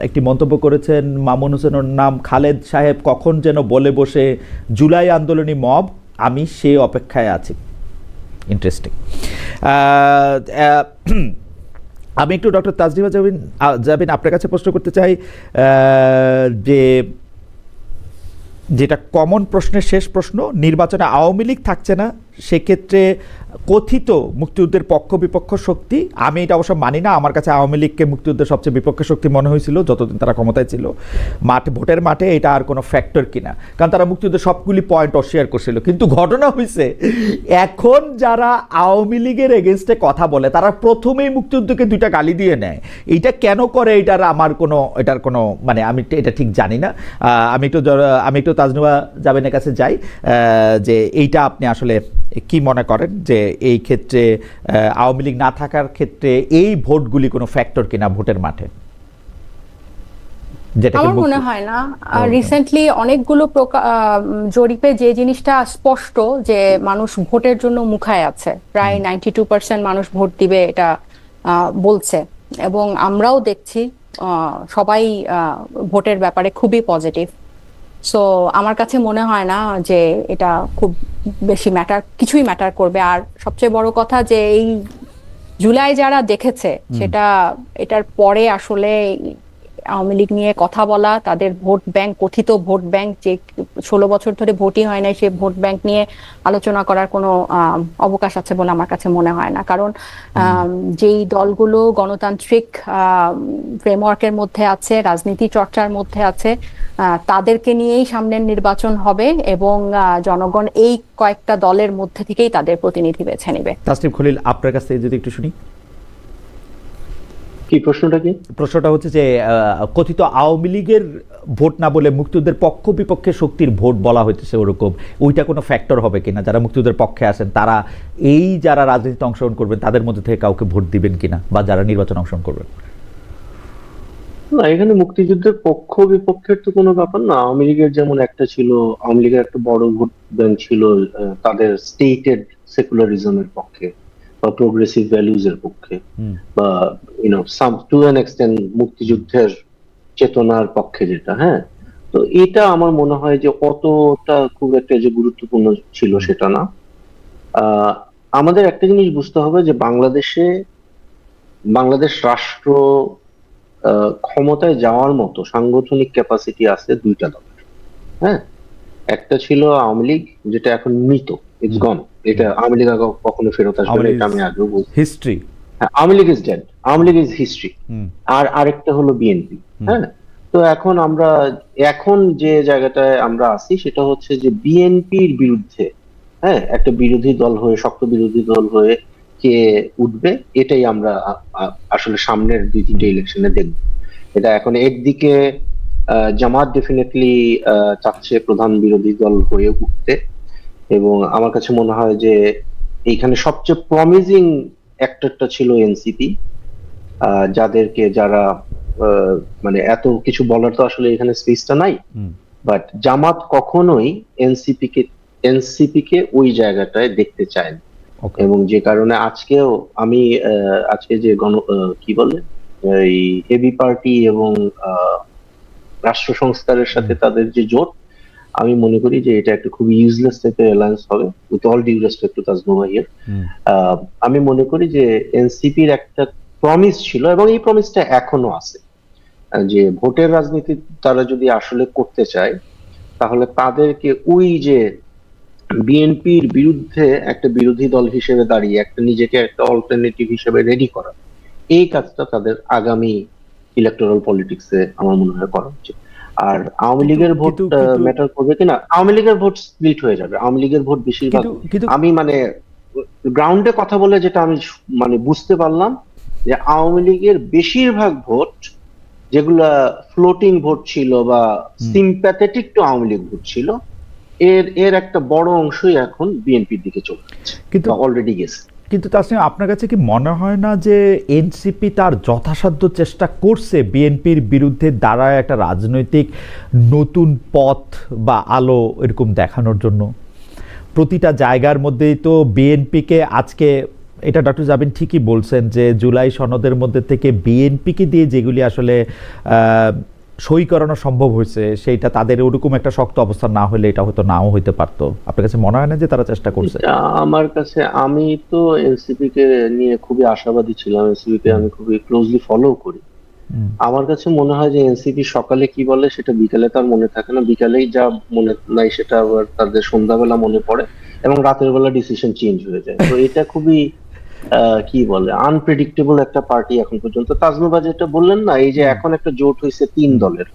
একটি মন্তব্য করেছেন, মামুন হোসেনের নাম খালেদ সাহেব কখন যেন বলে বসে জুলাই আন্দোলনী মব, আমি সে অপেক্ষায় আছি। ইন্টারেস্টিং। আমি একটু ডক্টর তাসনিমা জাবিন আপনার কাছে প্রশ্ন করতে চাই, যে যেটা কমন প্রশ্নের শেষ প্রশ্ন, নির্বাচনে আওয়ামী লীগ থাকছে না, সেক্ষেত্রে কথিত মুক্তিযুদ্ধের পক্ষ বিপক্ষ শক্তি, আমি এটা অবশ্য মানি না, আমার কাছে আওয়ামী লীগকে মুক্তিযুদ্ধের সবচেয়ে বিপক্ষে শক্তি মনে হয়েছিল যতদিন তারা ক্ষমতায় ছিল। ভোটের মাঠে এটা আর কোনো ফ্যাক্টর কিনা, কারণ তারা মুক্তিযুদ্ধের সবগুলি পয়েন্ট অস্বীকার করছিল। কিন্তু ঘটনা হয়েছে এখন যারা আওয়ামী লীগের এগেনস্টে কথা বলে তারা প্রথমেই মুক্তিযুদ্ধকে দুইটা গালি দিয়ে নেয়। এইটা কেন করে এটার কোনো মানে আমি এটা ঠিক জানি না। আমি একটু তাজনুবা জাবেনের কাছে যাই, যে এইটা আপনি আসলে কি মনে করেন যে এই ক্ষেত্রে আওয়ামী লীগ না থাকার ক্ষেত্রে এই ভোটগুলি কোনো ফ্যাক্টর কিনা ভোটের মাঠে? আমার মনে হয় না। রিসেন্টলি অনেকগুলো জরিপে যে জিনিসটা স্পষ্ট যে মানুষ ভোটের জন্য মুখায় আছে, প্রায় 92% মানুষ ভোট দিবে এটা বলছে, এবং আমরাও দেখছি সবাই ভোটের ব্যাপারে খুবই পজিটিভ। সো আমার কাছে মনে হয় না যে এটা খুব বেশি কিছুই ম্যাটার করবে। আর সবচেয়ে বড় কথা যে এই জুলাই যারা দেখেছে সেটা এটার পরে আসলে আওয়ামী লীগ নিয়ে কথা বলা, তাদের ভোট ব্যাংক, কথিত ভোট ব্যাংক, যে 16 বছর ধরে ভোটই হয় নাই, সেই ভোট ব্যাংক নিয়ে আলোচনা করার কোনো অবকাশ আছে বলে আমার কাছে মনে হয় না। কারণ যেই দলগুলো গণতান্ত্রিক ফ্রেমওয়ার্কের মধ্যে আছে, রাজনীতি চর্চার মধ্যে আছে, তাদেরকে নিয়েই সামনের নির্বাচন হবে এবং জনগণ এই কয়েকটা দলের মধ্যে থেকেই তাদের প্রতিনিধি বেছে নেবে। তাসনিম খলিল, আপনার কাছ থেকে যদি একটু শুনি। কি প্রশ্নটা কি? প্রশ্নটা হচ্ছে যে কথিত আওয়ামী লীগের ভোট না বলে মুক্তিযুদ্ধের পক্ষ বিপক্ষে শক্তির ভোট বলা হইতেছে, ওরকম ওইটা কোনো ফ্যাক্টর হবে কিনা? যারা মুক্তিযুদ্ধের পক্ষে আছেন তারা যারা রাজনীতিতে অংশগ্রহণ করবেন তাদের মধ্যে থেকে কাউকে ভোট দিবেন কিনা, বা যারা নির্বাচন অংশগ্রহণ করবেন? না, এখানে মুক্তিযুদ্ধের পক্ষ বিপক্ষের তো কোনো ব্যাপার না। আওয়ামী লীগের যেমন একটা ছিল, আওয়ামী লীগের একটা বড় ভোট ব্যাংক ছিল তাদের স্টেটেড সেকুলারিজমের পক্ষে বা প্রোগ্রেসিভ ভ্যালুজ এর পক্ষে, বা সাম টু অ্যান এক্সটেন্ট মুক্তিযুদ্ধের চেতনার পক্ষে, যেটা হ্যাঁ। তো এটা আমার মনে হয় যে অতটা খুব একটা যে গুরুত্বপূর্ণ ছিল সেটা না। আমাদের একটা জিনিস বুঝতে হবে যে বাংলাদেশ রাষ্ট্র ক্ষমতায় যাওয়ার মতো সাংগঠনিক ক্যাপাসিটি আছে দুইটা দলের। হ্যাঁ, একটা ছিল আওয়ামী লীগ, যেটা এখন মৃত, ইটস গন। এটা আওয়ামী লীগ কখনো ফেরত আসবে না, এটা আমি আগেও বলছি। History, Awami League is dead, Awami League is history. আর আরেকটা হলো বিএনপি। হ্যাঁ, তো এখন যে জায়গাটায় আমরা আছি সেটা হচ্ছে যে বিএনপির বিরুদ্ধে একটা বিরোধী দল হয়ে, শক্ত বিরোধী দল হয়ে কে উঠবে, এটাই আমরা আসলে সামনের 2-3টে ইলেকশনে দেখব। এটা এখন একদিকে জামাত ডেফিনেটলি চাচ্ছে প্রধান বিরোধী দল হয়ে উঠতে, এবং আমার কাছে মনে হয় যে এইখানে সবচেয়ে প্রমিজিং অ্যাক্টরটা ছিল এনসিপি, যারা মানে এত কিছু বলার তো আসলে এখানে স্পেসটা নাই, বাট জামাত কখনোই এনসিপি কে ওই জায়গাটায় দেখতে চায় না। এবং যে কারণে আজকে যে কি বলে এই এবি পার্টি এবং রাষ্ট্র সংস্কারের সাথে তাদের যে জোট, আমি মনে করি যে এটা একটা খুব ইউজলেস টাইপের অ্যালায়েন্স হবে, with all due respect to Tajnuba here. আমি মনে করি যে এনসিপির একটা প্রমিস ছিল, এবং এই প্রমিসটা এখনো আছে, যে ভোটের রাজনীতি তারা যদি আসলে করতে চায় তাহলে তাদেরকে ওই যে বিএনপির বিরুদ্ধে একটা বিরোধী দল হিসেবে দাঁড়িয়ে নিজেকে একটা অল্টারনেটিভ হিসেবে রেডি করা, এই কাজটা তাদের আগামী ইলেকটোরাল পলিটিক্সে আমার মনে হয় করা উচিত। আর আওয়ামী লীগের ভোট ম্যাটার করবে কিনা, আওয়ামী লীগের ভোট স্প্লিট হয়ে যাবে। আওয়ামী লীগের ভোট বেশিরভাগ, আমি মানে গ্রাউন্ডে কথা বলে যেটা আমি মানে বুঝতে পারলাম, যে আওয়ামী লীগের বেশিরভাগ ভোট যেগুলা ফ্লোটিং ভোট ছিল বা sympathetic two Awami League vote ছিল, এর একটা বড় অংশই এখন বিএনপির দিকে চলে যাচ্ছে, কিন্তু অলরেডি গেছে। কিন্তু তাসনিম, আপনার কাছে কি মনে হয় না যে এনসিপি তার যথাসাধ্য চেষ্টা করছে বিএনপির বিরুদ্ধে দাঁড়ায় একটা রাজনৈতিক নতুন পথ বা আলো এরকম দেখানোর জন্য? প্রতিটা জায়গার মধ্যেই তো বিএনপিকে আজকে, এটা ডক্টর জাবিন ঠিকই বলছেন যে জুলাই সনদের মধ্যে থেকে বিএনপিকে দিয়ে যেগুলি আসলে সই করানো সম্ভব হয়েছে, সেইটা তাদের ওরকম একটা শক্ত অবস্থান না হলে এটা হয়তো নাও হইতে পারতো। আপনার কাছে মনে হয় না যে তারা চেষ্টা করছে? আমার কাছে, আমি তো এনসিপি কে নিয়ে খুবই আশাবাদী ছিলাম, এনসিপি কে আমি খুবই ক্লোজলি ফলো করি, আমার কাছে মনে হয় যে এনসিপি সকালে কি বলে সেটা বিকালে তার মনে থাকে না, বিকালেই যা মনে নাই সেটা আবার তাদের সন্ধ্যাবেলা মনে পড়ে, এবং রাতের বেলা ডিসিশন চেঞ্জ হয়ে যায়। তো এটা খুবই কি বলে আনপ্রেডিক্টেবল একটা পার্টি এখন পর্যন্ত। তাজনুবা যেটা বললেন না, এই যে এখন একটা জোট হয়েছে 3 দলের,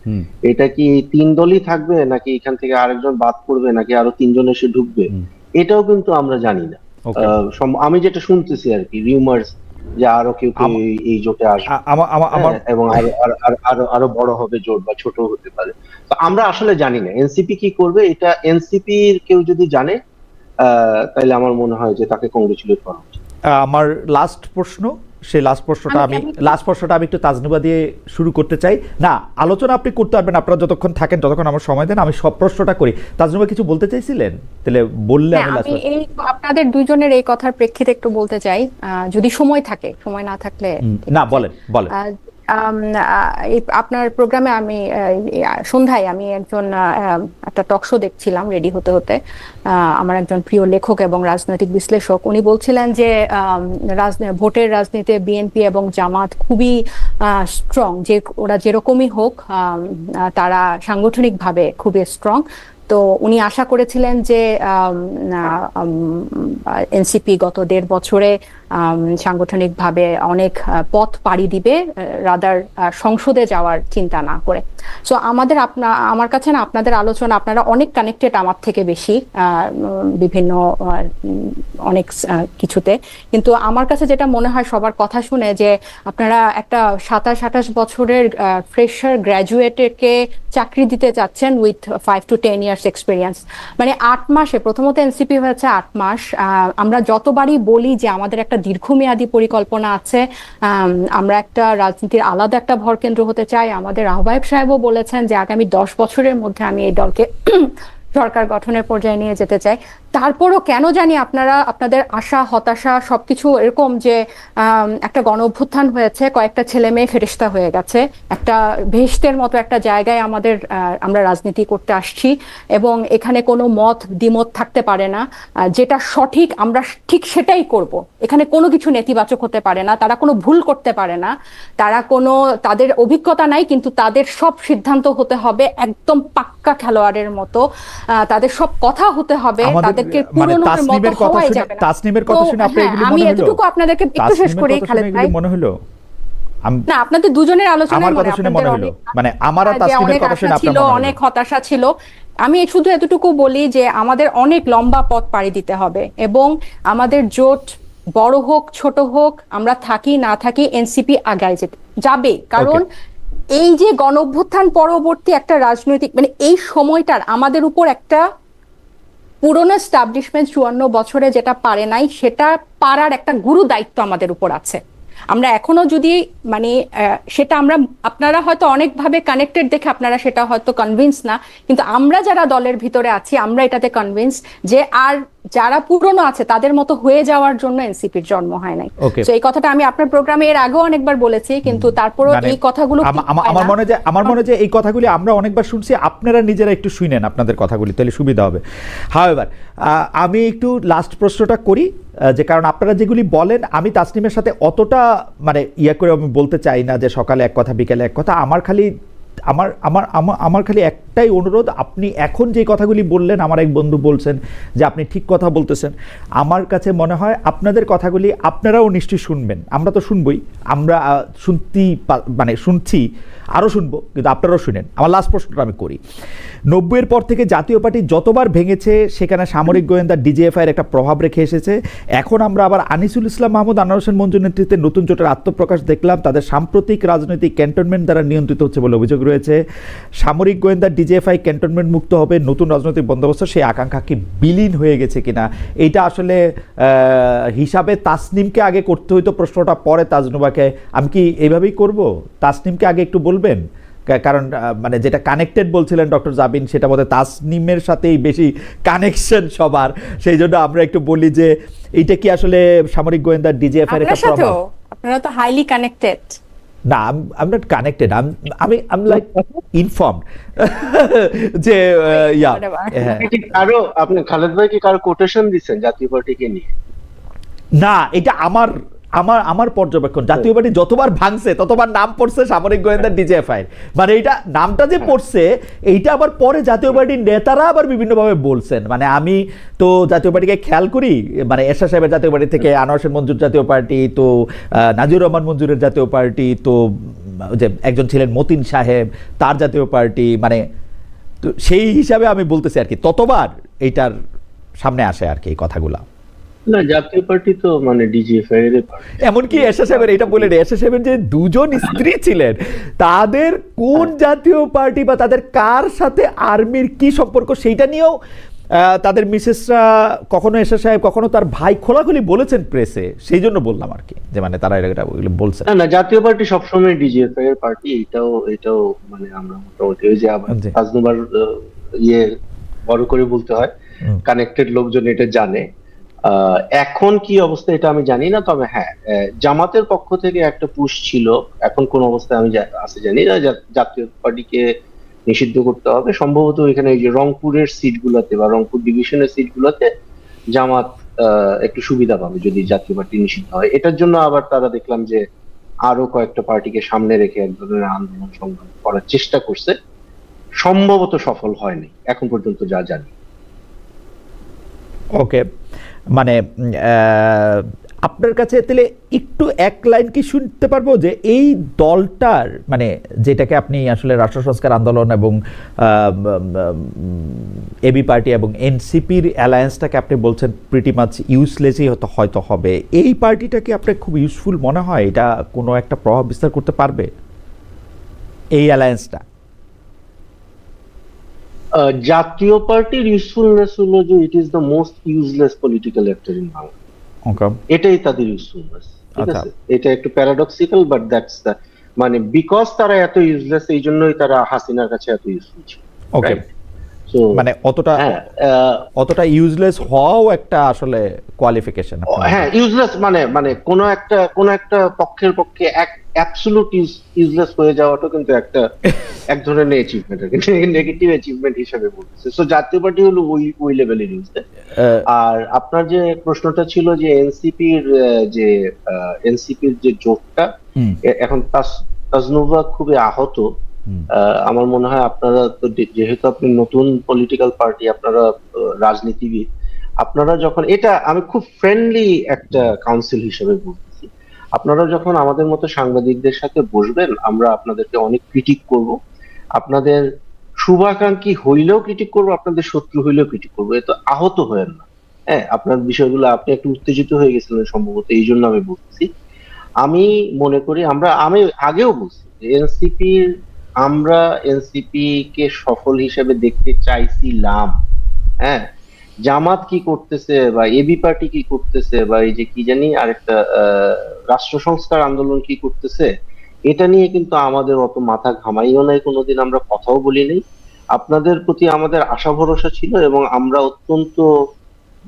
এটা কি এই 3 দলই থাকবে, নাকি এখান থেকে আরেকজন বাদ পড়বে, নাকি আরো 3 জন এসে ঢুকবে, এটাও কিন্তু আমরা জানি না। আমি যেটা শুনতেছি আর কি, রিউমার্স, যে আরো কেউ কেউ এই জোটে আসবে, এবং আরো আরো আরো আরো বড় হবে জোট, বা ছোট হতে পারে। তো আমরা আসলে জানি না এনসিপি কি করবে। এটা এনসিপির কেউ যদি জানে তাহলে আমার মনে হয় যে তাকে কংগ্রেচুলেট করা উচিত। আমার লাস্ট প্রশ্ন, সেই লাস্ট প্রশ্নটা আমি একটু তাজনুবা দিয়ে শুরু করতে চাই। না, আলোচনা আপনি করতে পারবেন, আপনারা যতক্ষণ থাকেন, যতক্ষণ আমার সময় দেন, আমি সব প্রশ্নটা করি। তাজনুবা কিছু বলতে চাইছিলেন, তাহলে বললে আমি এই আপনাদের দুইজনের এই কথার প্রেক্ষিতে একটু বলতে চাই, যদি সময় থাকে, সময় না থাকলে না বলেন। আপনার প্রোগ্রামে আমি সন্ধ্যায় আমি একটা টক শো দেখছিলাম রেডি হতে হতে। আমার একজন প্রিয় লেখক এবং রাজনৈতিক বিশ্লেষক, উনি বলছিলেন যে ভোটের রাজনীতিতে বিএনপি এবং জামাত খুবই স্ট্রং, যে ওরা যেরকমই হোক তারা সাংগঠনিকভাবে খুবই স্ট্রং। তো উনি আশা করেছিলেন যে এনসিপি গত 1.5 বছরে সাংগঠনিকভাবে অনেক পথ পাড়ি দিবে, রাদার সংসদে যাওয়ার চিন্তা না করে। সো আমার কাছে না আপনাদের আলোচনা, আপনারা অনেক কানেক্টেড আমার থেকে বেশি বিভিন্ন অনেক কিছুতে, কিন্তু আমার কাছে যেটা মনে হয় সবার কথা শুনে, যে আপনারা একটা 27-28 বছরের ফ্রেশার গ্র্যাজুয়েটকে চাকরি দিতে চাচ্ছেন উইথ 5 to 10 years এক্সপিরিয়েন্স। মানে 8 মাসে, প্রথমত এনসিপি হয়েছে 8 মাস। আমরা যতবারই বলি যে আমাদের একটা দীর্ঘমেয়াদী পরিকল্পনা আছে, আমরা একটা রাজনীতির আলাদা একটা ভরকেন্দ্র হতে চাই। আমাদের আহ্বায়ক সাহেবও বলেছেন যে আগামী 10 বছরের মধ্যে আমি এই দলকে সরকার গঠনের পর্যায়ে নিয়ে যেতে চাই। তারপরও কেন জানি আপনাদের আশা হতাশা সবকিছু এরকম, যে একটা গণ অভ্যুত্থান হয়েছে, কয়েকটা ছেলে মেয়ে ফেরেশতা হয়ে গেছে, একটা বেহেশতের মতো একটা জায়গায় আমরা রাজনীতি করতে আসছি, এবং এখানে কোনো দ্বিমত থাকতে পারে না। যেটা সঠিক আমরা ঠিক সেটাই করব, এখানে কোনো কিছু নেতিবাচক হতে পারে না, তারা কোনো ভুল করতে পারে না, তাদের অভিজ্ঞতা নাই, কিন্তু তাদের সব সিদ্ধান্ত হতে হবে একদম পাক্কা খেলোয়াড়ের মতো, তাদের সব কথা হতে হবে, তাদেরকে পুরনোর মতো হওয়াই যাবে না। তাসনিমের কথা শুনে আপনি এগুলো আমি এতটুকু আপনাদেরকে একটু শেষ করি খালেদ ভাই, মনে হলো না আপনাদের দুজনের আলোচনায় আমার কথা শুনে মনে হলো, মানে আমার আর তাসনিমের কথা শুনে আপনার মনে হলো অনেক হতাশা ছিল। আমি শুধু এতটুকু বলি যে আমাদের অনেক লম্বা পথ পাড়ি দিতে হবে, এবং আমাদের জোট বড় হোক ছোট হোক, আমরা থাকি না থাকি, এনসিপি আগায় যাবে। কারণ এই যে গণঅভ্যুত্থান পরবর্তী একটা রাজনৈতিক, মানে এই সময়টার আমাদের উপর একটা পুরনো এস্টাবলিশমেন্ট 54 বছরে যেটা পারে নাই, সেটা পারার একটা গুরু দায়িত্ব আমাদের উপর আছে। আমরা এখনো যদি সেটা আপনারা হয়তো অনেকভাবে কানেক্টেড দেখে আপনারা সেটা হয়তো কনভিন্স না, কিন্তু আমরা যারা দলের ভিতরে আছি আমরা এটাতে কনভিন্স যে আর যারা পুরনো আছে তাদের মতো হয়ে যাওয়ার জন্য এনসিপির জন্ম হয় নাই। তো এই কথাটা আমি আপনার প্রোগ্রামে এর আগেও অনেকবার বলেছি, কিন্তু তারপরও এই কথাগুলো আমার মনে হয় যে এই কথাগুলি আমরা অনেকবার শুনছি, আপনারা নিজেরা একটু শুনেন আপনাদের কথাগুলি, তাহলে সুবিধা হবে। হাওয়েভার আমি একটু লাস্ট প্রশ্নটা করি, যে কারণ আপনারা যেগুলি বলেন আমি তাসনিমের সাথে অতটা করে আমি বলতে চাই না যে সকালে এক কথা বিকেলে এক কথা। আমার খালি একটাই অনুরোধ, আপনি এখন যে কথাগুলি বললেন, আমার এক বন্ধু বলছেন যে আপনি ঠিক কথা বলতেছেন, আমার কাছে মনে হয় আপনাদের কথাগুলি আপনারাও নিশ্চয়ই শুনবেন, আমরা তো শুনবই, আমরা শুনছি, আরও শুনবো, কিন্তু আপনারাও শুনেন। আমার লাস্ট প্রশ্নটা আমি করি, 90-এর পর থেকে জাতীয় পার্টি যতবার ভেঙেছে সেখানে সামরিক গোয়েন্দা ডিজিএফআইয়ের একটা প্রভাব রেখে এসেছে। এখন আমরা আবার আনিসুল ইসলাম মাহমুদ, আনোয়ার হোসেন মঞ্জুর নেতৃত্বে নতুন জোটের আত্মপ্রকাশ দেখলাম, তাদের সাম্প্রতিক রাজনৈতিক ক্যান্টনমেন্ট দ্বারা নিয়ন্ত্রিত হচ্ছে বলে অভিযোগ রয়েছে। সামরিক গোয়েন্দা ডিজিএফআই ক্যান্টনমেন্ট মুক্ত হবে, নতুন রাজনৈতিক বন্দোবস্ত, সেই আকাঙ্ক্ষা কি বিলীন হয়ে গেছে কিনা? এইটা আসলে হিসাবে তাসনিমকে আগে করতে হইতো, প্রশ্নটা পরে তাজনুবাকে। আমি কি এইভাবেই করব? তাসনিমকে আগে একটু বলবেন, কারণ যেটা কানেক্টেড বলছিলেন ডক্টর জাবিন, সেটা বোধহয় তাসনিমের সাথেই বেশি কানেকশন সবার, সেই জন্য আমরা একটু বলি যে এইটা কি আসলে সামরিক গোয়েন্দা ডিজিএফআই এর একটা প্রভাব? আপনারা তো হাইলি কানেক্টেড। না, আই নট কানেক্টেড, আমি লাইক ইনফর্মড যে আপনি খালেদ ভাই কি কারো কোটেশন দিচ্ছেন জাতীয় পার্টিকে নিয়ে? না, এটা আমার আমার পর্যবেক্ষণ, জাতীয় পার্টি যতবার ভাঙছে ততবার নাম পড়ছে সামরিক গোয়েন্দা ডিজিএফআই, মানে এইটা নামটা যে পড়ছে এইটা আবার পরে জাতীয় পার্টির নেতারা আবার বিভিন্নভাবে বলছেন। মানে আমি তো জাতীয় পার্টিকে খেয়াল করি, মানে এরশাদ সাহেবের জাতীয় পার্টি থেকে আনোয়ার হোসেন মঞ্জুর জাতীয় পার্টি, তো নাজির রহমান মঞ্জুরের জাতীয় পার্টি, তো যে একজন ছিলেন মতিন সাহেব তার জাতীয় পার্টি, মানে তো সেই হিসাবে আমি বলতেছি আর কি, ততবার এইটার সামনে আসে আর কি এই কথাগুলা। না, জাতীয় পার্টি তো মানে ডিজিএফআই এর পার্টি। এমনকি এরশাদ সাহেবের এটা বলে এরশাদ সাহেবের যে দুজন স্ত্রী ছিলেন তাদের কোন জাতীয় পার্টি বা তাদের কার সাথে আর্মির কি সম্পর্ক সেইটা নিয়েও তাদের মিসেসরা কখনো এরশাদ সাহেব কখনো তার ভাই খোলাখুলি বলেছেন প্রেসে, সেই জন্য বললাম আর কি, যে মানে তারা এটা বলছেন। না না, জাতীয় পার্টি সবসময় ডিজিএফআই এর পার্টি, এটাও মানে আমরা মোটামুটি ওই যে আবার তাজনুবার ইয়ে বড় করে বলতে হয়, কানেক্টেড লোকজন এটা জানে। এখন কি অবস্থা এটা আমি জানি না, তবে হ্যাঁ জামাতের পক্ষ থেকে একটা পুশ ছিল, এখন কোন অবস্থায় আমি আছে জানি না, জাতীয় পার্টিকে নিষিদ্ধ করতে হবে সম্ভবত। এখানে এই যে রংপুরের সিট গুলাতে বা রংপুর ডিভিশনের সিট গুলাতে জামাত একটু সুবিধা পাবে যদি জাতীয় পার্টি নিষিদ্ধ হয়। এটার জন্য আবার তারা দেখলাম যে আরো কয়েকটা পার্টিকে সামনে রেখে এক ধরনের আন্দোলন সংগ্রাম করার চেষ্টা করছে, সম্ভবত সফল হয়নি এখন পর্যন্ত যা জানি। ওকে, মানে আপনার কাছে তাহলে একটু এক লাইন কি শুনতে পারবো যে এই দলটার মানে যেটাকে আপনি আসলে রাষ্ট্র সংস্কার আন্দোলন এবং এবি পার্টি এবং এনসিপির অ্যালায়েন্সটাকে আপনি বলছেন প্রিটি মাচ ইউজলেসই হয়তো হবে, এই পার্টিটাকে আপনার খুব ইউজফুল মনে হয়? এটা কোনো একটা প্রভাব বিস্তার করতে পারবে এই অ্যালায়েন্সটা? জাতীয় পার্টির ইউজফুলনেস হলো যে it is the most useless political actor in Bangla, এটাই তাদের ইউজফুলনেস। ঠিক আছে, এটা একটু প্যারাডক্সিক্যাল বাট দ্যাটস দ্য মানে বিকজ তারা এত ইউজলেস এই জন্যই তারা হাসিনার কাছে এত ইউজফুল ছিল। ওকে, মানে অতটা ইউজলেস হওয়াও একটা আসলে কোয়ালিফিকেশন। হ্যাঁ, ইউজলেস মানে কোন একটা পক্ষের পক্ষে অ্যাবসলিউট ইউজলেস হয়ে যাওয়াটা কিন্তু এক ধরনের অ্যাচিভমেন্ট, নেগেটিভ অ্যাচিভমেন্ট হিসেবে বলতেছে। সো জাতীয় পার্টি হলো ওই লেভেলের ইউজলেস। আর আপনার যে প্রশ্নটা ছিল যে এনসিপির যে জোটটা এখন তাজনুভা খুবই আহত। আমার মনে হয় আপনারা তো যেহেতু আপনি নতুন পলিটিক্যাল পার্টি, আপনারা রাজনীতিবিদ, আপনারা যখন এটা আমি খুব ফ্রেন্ডলি একটা কাউন্সিল হিসেবে বলতেছি, আপনারা যখন আমাদের মতো সাংবাদিকদের সাথে বসবেন আমরা আপনাদেরকে অনেক ক্রিটিক করব, আপনাদের শুভাকাঙ্ক্ষী হইলেও ক্রিটিক করবো, আপনাদের শত্রু হইলেও ক্রিটিক করবো, এত আহত হয়েন না। হ্যাঁ, আপনার বিষয়গুলো আপনি একটু উত্তেজিত হয়ে গেছিলেন সম্ভবত, এই জন্য আমি বলতেছি। আমি মনে করি আমি আগেও বলছি যে আমরা এনসিপি কে সফল হিসেবে দেখতে চাইছিলাম। হ্যাঁ, জামাত কি করতেছে বা এবি পার্টি কি করতেছে বা এই যে কি জানি আরেকটা রাষ্ট্র সংস্কার আন্দোলন কি করতেছে, এটা নিয়ে কিন্তু আমাদের অত মাথা ঘামাইও নাই, কোনোদিন আমরা কথাও বলি নাই। আপনাদের প্রতি আমাদের আশা ভরসা ছিল এবং আমরা অত্যন্ত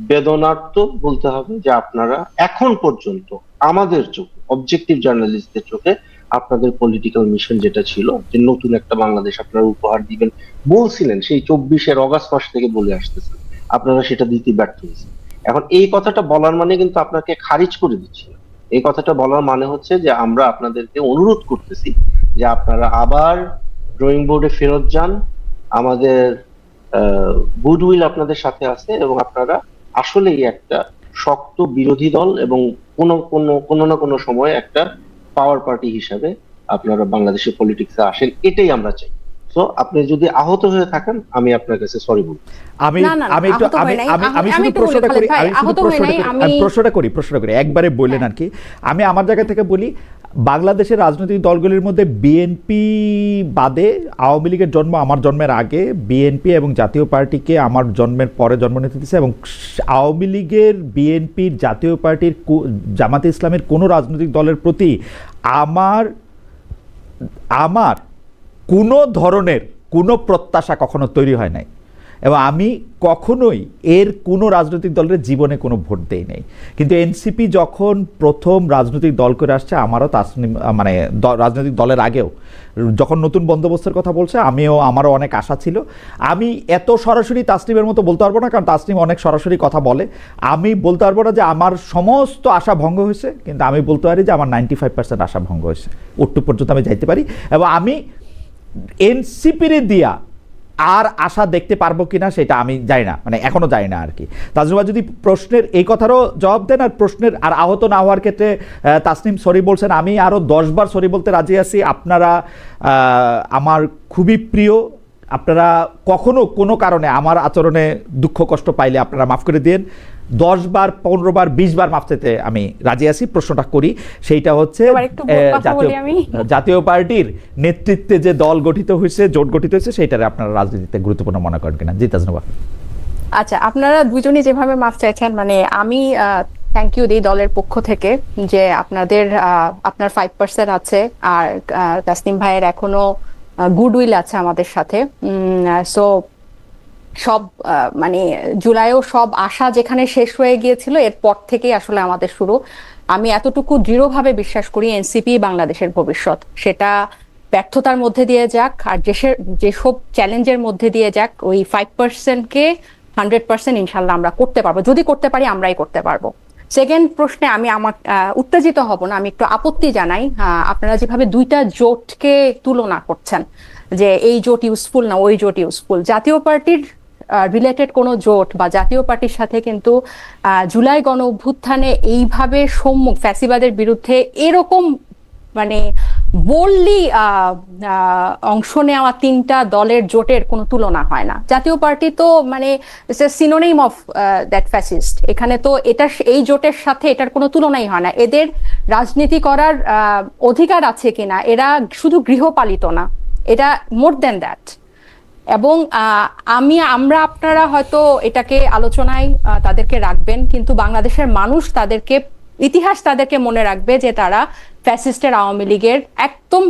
বেদনার্থ বলতে হবে যে আপনারা এখন পর্যন্ত আমাদের চোখে, অবজেক্টিভ জার্নালিস্টদের চোখে, আপনাদের পলিটিক্যাল মিশন যেটা ছিল যে নতুন একটা বাংলাদেশ আপনারা উপহার দিবেন বলছিলেন, সেই 24 অগাস্ট মাস থেকে বলে আসতেছেন, আপনারা সেটা দিতে ব্যর্থ হয়েছেন। এখন এই কথাটা বলার মানে কিন্তু আপনাকে খারিজ করে দিচ্ছি না, এই কথাটা বলার মানে হচ্ছে যে আমরা আপনাদেরকে অনুরোধ করতেছি যে আপনারা আবার ড্রয়িং বোর্ডে ফেরত যান, আমাদের গুডউইল আপনাদের সাথে আছে এবং আপনারা আসলেই একটা শক্ত বিরোধী দল এবং কোনো না কোনো সময় একটা পাওয়ার পার্টি হিসাবে আপনারা বাংলাদেশের পলিটিক্সে আসেন, এটাই আমরা চাই। তো আপনি যদি আহত হয়ে থাকেন আমি আপনার কাছে সরি বলবো। প্রশ্নটা করি একবারে বললেন আর কি। আমি আমার জায়গা থেকে বলি, বাংলাদেশের রাজনৈতিক দলগুলির মধ্যে বিএনপি বাদে আওয়ামী লীগের জন্ম আমার জন্মের আগে, বিএনপি এবং জাতীয় পার্টিকে আমার জন্মের পরে জন্ম নিতে দিচ্ছে, এবং আওয়ামী লীগের, বিএনপির, জাতীয় পার্টির, জামাতে ইসলামের কোনো রাজনৈতিক দলের প্রতি আমার কোনো ধরনের কোনো প্রত্যাশা কখনো তৈরি হয় নাই। এবং আমি কখনোই এর কোনো রাজনৈতিক দলের জীবনে কোনো ভোট দেই নাই, কিন্তু এনসিপি যখন প্রথম রাজনৈতিক দল করে আসছে, আমারও তাসনিম মানে রাজনৈতিক দলের আগেও যখন নতুন বন্দোবস্তের কথা বলছে, আমারও অনেক আশা ছিল। আমি এত সরাসরি তাসনিমের মতো বলতে পারবো না, কারণ তাসনিম অনেক সরাসরি কথা বলে। আমি বলতে পারবো না যে আমার সমস্ত আশা ভঙ্গ হয়েছে, কিন্তু আমি বলতে পারি যে আমার 95% আশা ভঙ্গ হয়েছে, ওটুকু পর্যন্ত আমি যাইতে পারি। এবং আমি এনসিপির দিয়া আর আশা দেখতে পারবো কিনা সেটা আমি জানি না, মানে এখনো জানি না আর কি। তাজরুবা যদি প্রশ্নের এই কথারও জবাব দেন, আর প্রশ্নের আর আহত না হওয়ার ক্ষেত্রে তাসনিম সরি বলছেন, আমি আরও 10 বার সরি বলতে রাজি আছি। আপনারা আমার খুবই প্রিয়, আপনারা কখনো কোনো কারণে আমার আচরণে দুঃখ কষ্ট পাইলে আপনারা মাফ করে দিন। 10 বার 15 বার 20 বার মাফ চাইতে আমি রাজি আছি। প্রশ্নটা করি, সেইটা হচ্ছে জাতীয় পার্টির নেতৃত্বে যে দল গঠিত হয়েছে, জোট গঠিত হয়েছে, সেইটারে আপনারা রাজনীতিতে গুরুত্বপূর্ণ মনে করেন কিনা? জি তাজনুবা। আচ্ছা, আপনারা দুজনই যেভাবে মাফ চাইছেন, মানে আমি থ্যাংক ইউ দিই দলের পক্ষ থেকে যে আপনার 5% আছে, আর তাসনিম ভাইয়ের এখনো গুডউইল আছে আমাদের সাথে। সো সব মানে জুলাইও সব আশা যেখানে শেষ হয়ে গিয়েছিল, এরপর থেকেই আসলে আমাদের শুরু। আমি এতটুকু দৃঢ়ভাবে বিশ্বাস করি এনসিপি বাংলাদেশের ভবিষ্যৎ, সেটা ব্যর্থতার মধ্যে দিয়ে যাক আর যেসব চ্যালেঞ্জের মধ্যে দিয়ে যাক, ওই 5%কে 100% ইনশাল্লাহ আমরা করতে পারবো। যদি করতে পারি, আমরাই করতে পারবো। সেকেন্ড প্রশ্নে আমি আমার উত্তেজিত হব না, আমি একটু আপত্তি জানাই। আপনারা যেভাবে দুইটা জোটকে তুলনা করছেন, যে এই জোট ইউজফুল না ওই জোট ইউজফুল, জাতীয় পার্টির রিলেটেড কোনো জোট বা জাতীয় পার্টির সাথে কিন্তু জুলাই গণ অভ্যুত্থানে এইভাবে ফ্যাসিবাদের বিরুদ্ধে এরকম মানে বোল্ডলি অংশ নেওয়া 3টা দলের জোটের কোনো তুলনা হয় না। জাতীয় পার্টি তো মানে সিনোনিম অফ দ্যাট ফ্যাসিস্ট। এখানে তো এই জোটের সাথে এটার কোনো তুলনাই হয় না। এদের রাজনীতি করার অধিকার আছে কিনা, এরা শুধু গৃহপালিত না, এটা মোর দ্যান দ্যাট। এবং আপনারা হয়তো এটাকে আলোচনায় তাদেরকে রাখবেন, কিন্তু বাংলাদেশের মানুষ ইতিহাস তাদেরকে মনে রাখবে যে তারা ফ্যাসিস্টের আওয়ামী লীগের একদম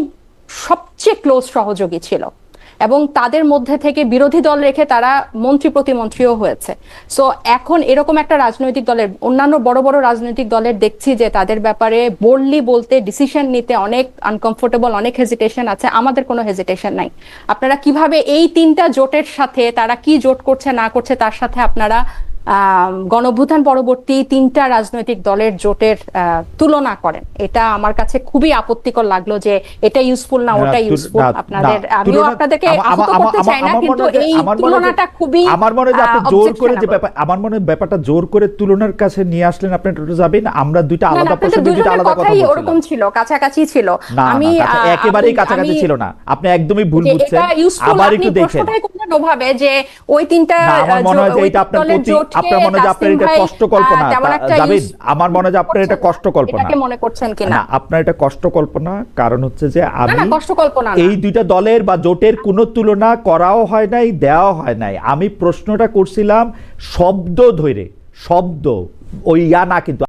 সবচেয়ে ক্লোজ সহযোগী ছিল, এবং তাদের মধ্যে থেকে বিরোধী দল রেখে তারা মন্ত্রী প্রতিমন্ত্রীও হয়েছে। সো এখন এরকম একটা রাজনৈতিক দলের, অন্যান্য বড় বড় রাজনৈতিক দলের দেখছি যে তাদের ব্যাপারে বোল্ডলি বলতে, ডিসিশন নিতে অনেক আনকমফোর্টেবল, অনেক হেজিটেশন আছে। আমাদের কোনো হেজিটেশন নাই। আপনারা কিভাবে এই 3টা জোটের সাথে, তারা কি জোট করছে না করছে তার সাথে আপনারা গণঅভ্যুত্থান পরবর্তী 3টা রাজনৈতিক দলের জোটের তুলনা করেন, এটা আমার কাছে খুবই আপত্তিকর লাগলো। যে এটা ইউজফুল না ওটা ইউজফুল, আপনাদের আমিও আপনাদেরকে আহত করতে চাই না, কিন্তু এই তুলনাটা খুবই আমার মনে হয় আপনি জোর করে যে আমার মনে হয় ব্যাপারটা জোর করে তুলনার কাছে নিয়ে আসলেন। আপনি একটু যাবেন, আমরা দুইটা আলাদা প্রসঙ্গে দুইটা আলাদা কথা বলছিলাম। ওরকম ছিল, কাছাকাছি ছিল। আমি একেবারেই কাছাকাছি ছিল না, আপনি একদমই ভুল বুঝছেন। আবার একটু দেখেন ভাবে যে ওই 3টা আমার মনে হয় যে এটা আপনার প্রতি, আপনার মনে হয় যে আপনার এটা কষ্ট কল্পনা যাবেন, আমার মনে হয় যে আপনার এটা কষ্ট কল্পনা, এটাকে মনে করছেন কিনা? আপনার এটা কষ্ট কল্পনা। কারণ হচ্ছে যে আমি কষ্ট কল্পনা না, এই দুইটা দলের বা জোটের কোনো তুলনা করাও হয় নাই, দেওয়া হয় নাই। আমি প্রশ্নটা করছিলাম শব্দ ধরে, শব্দ ওই না, কিন্তু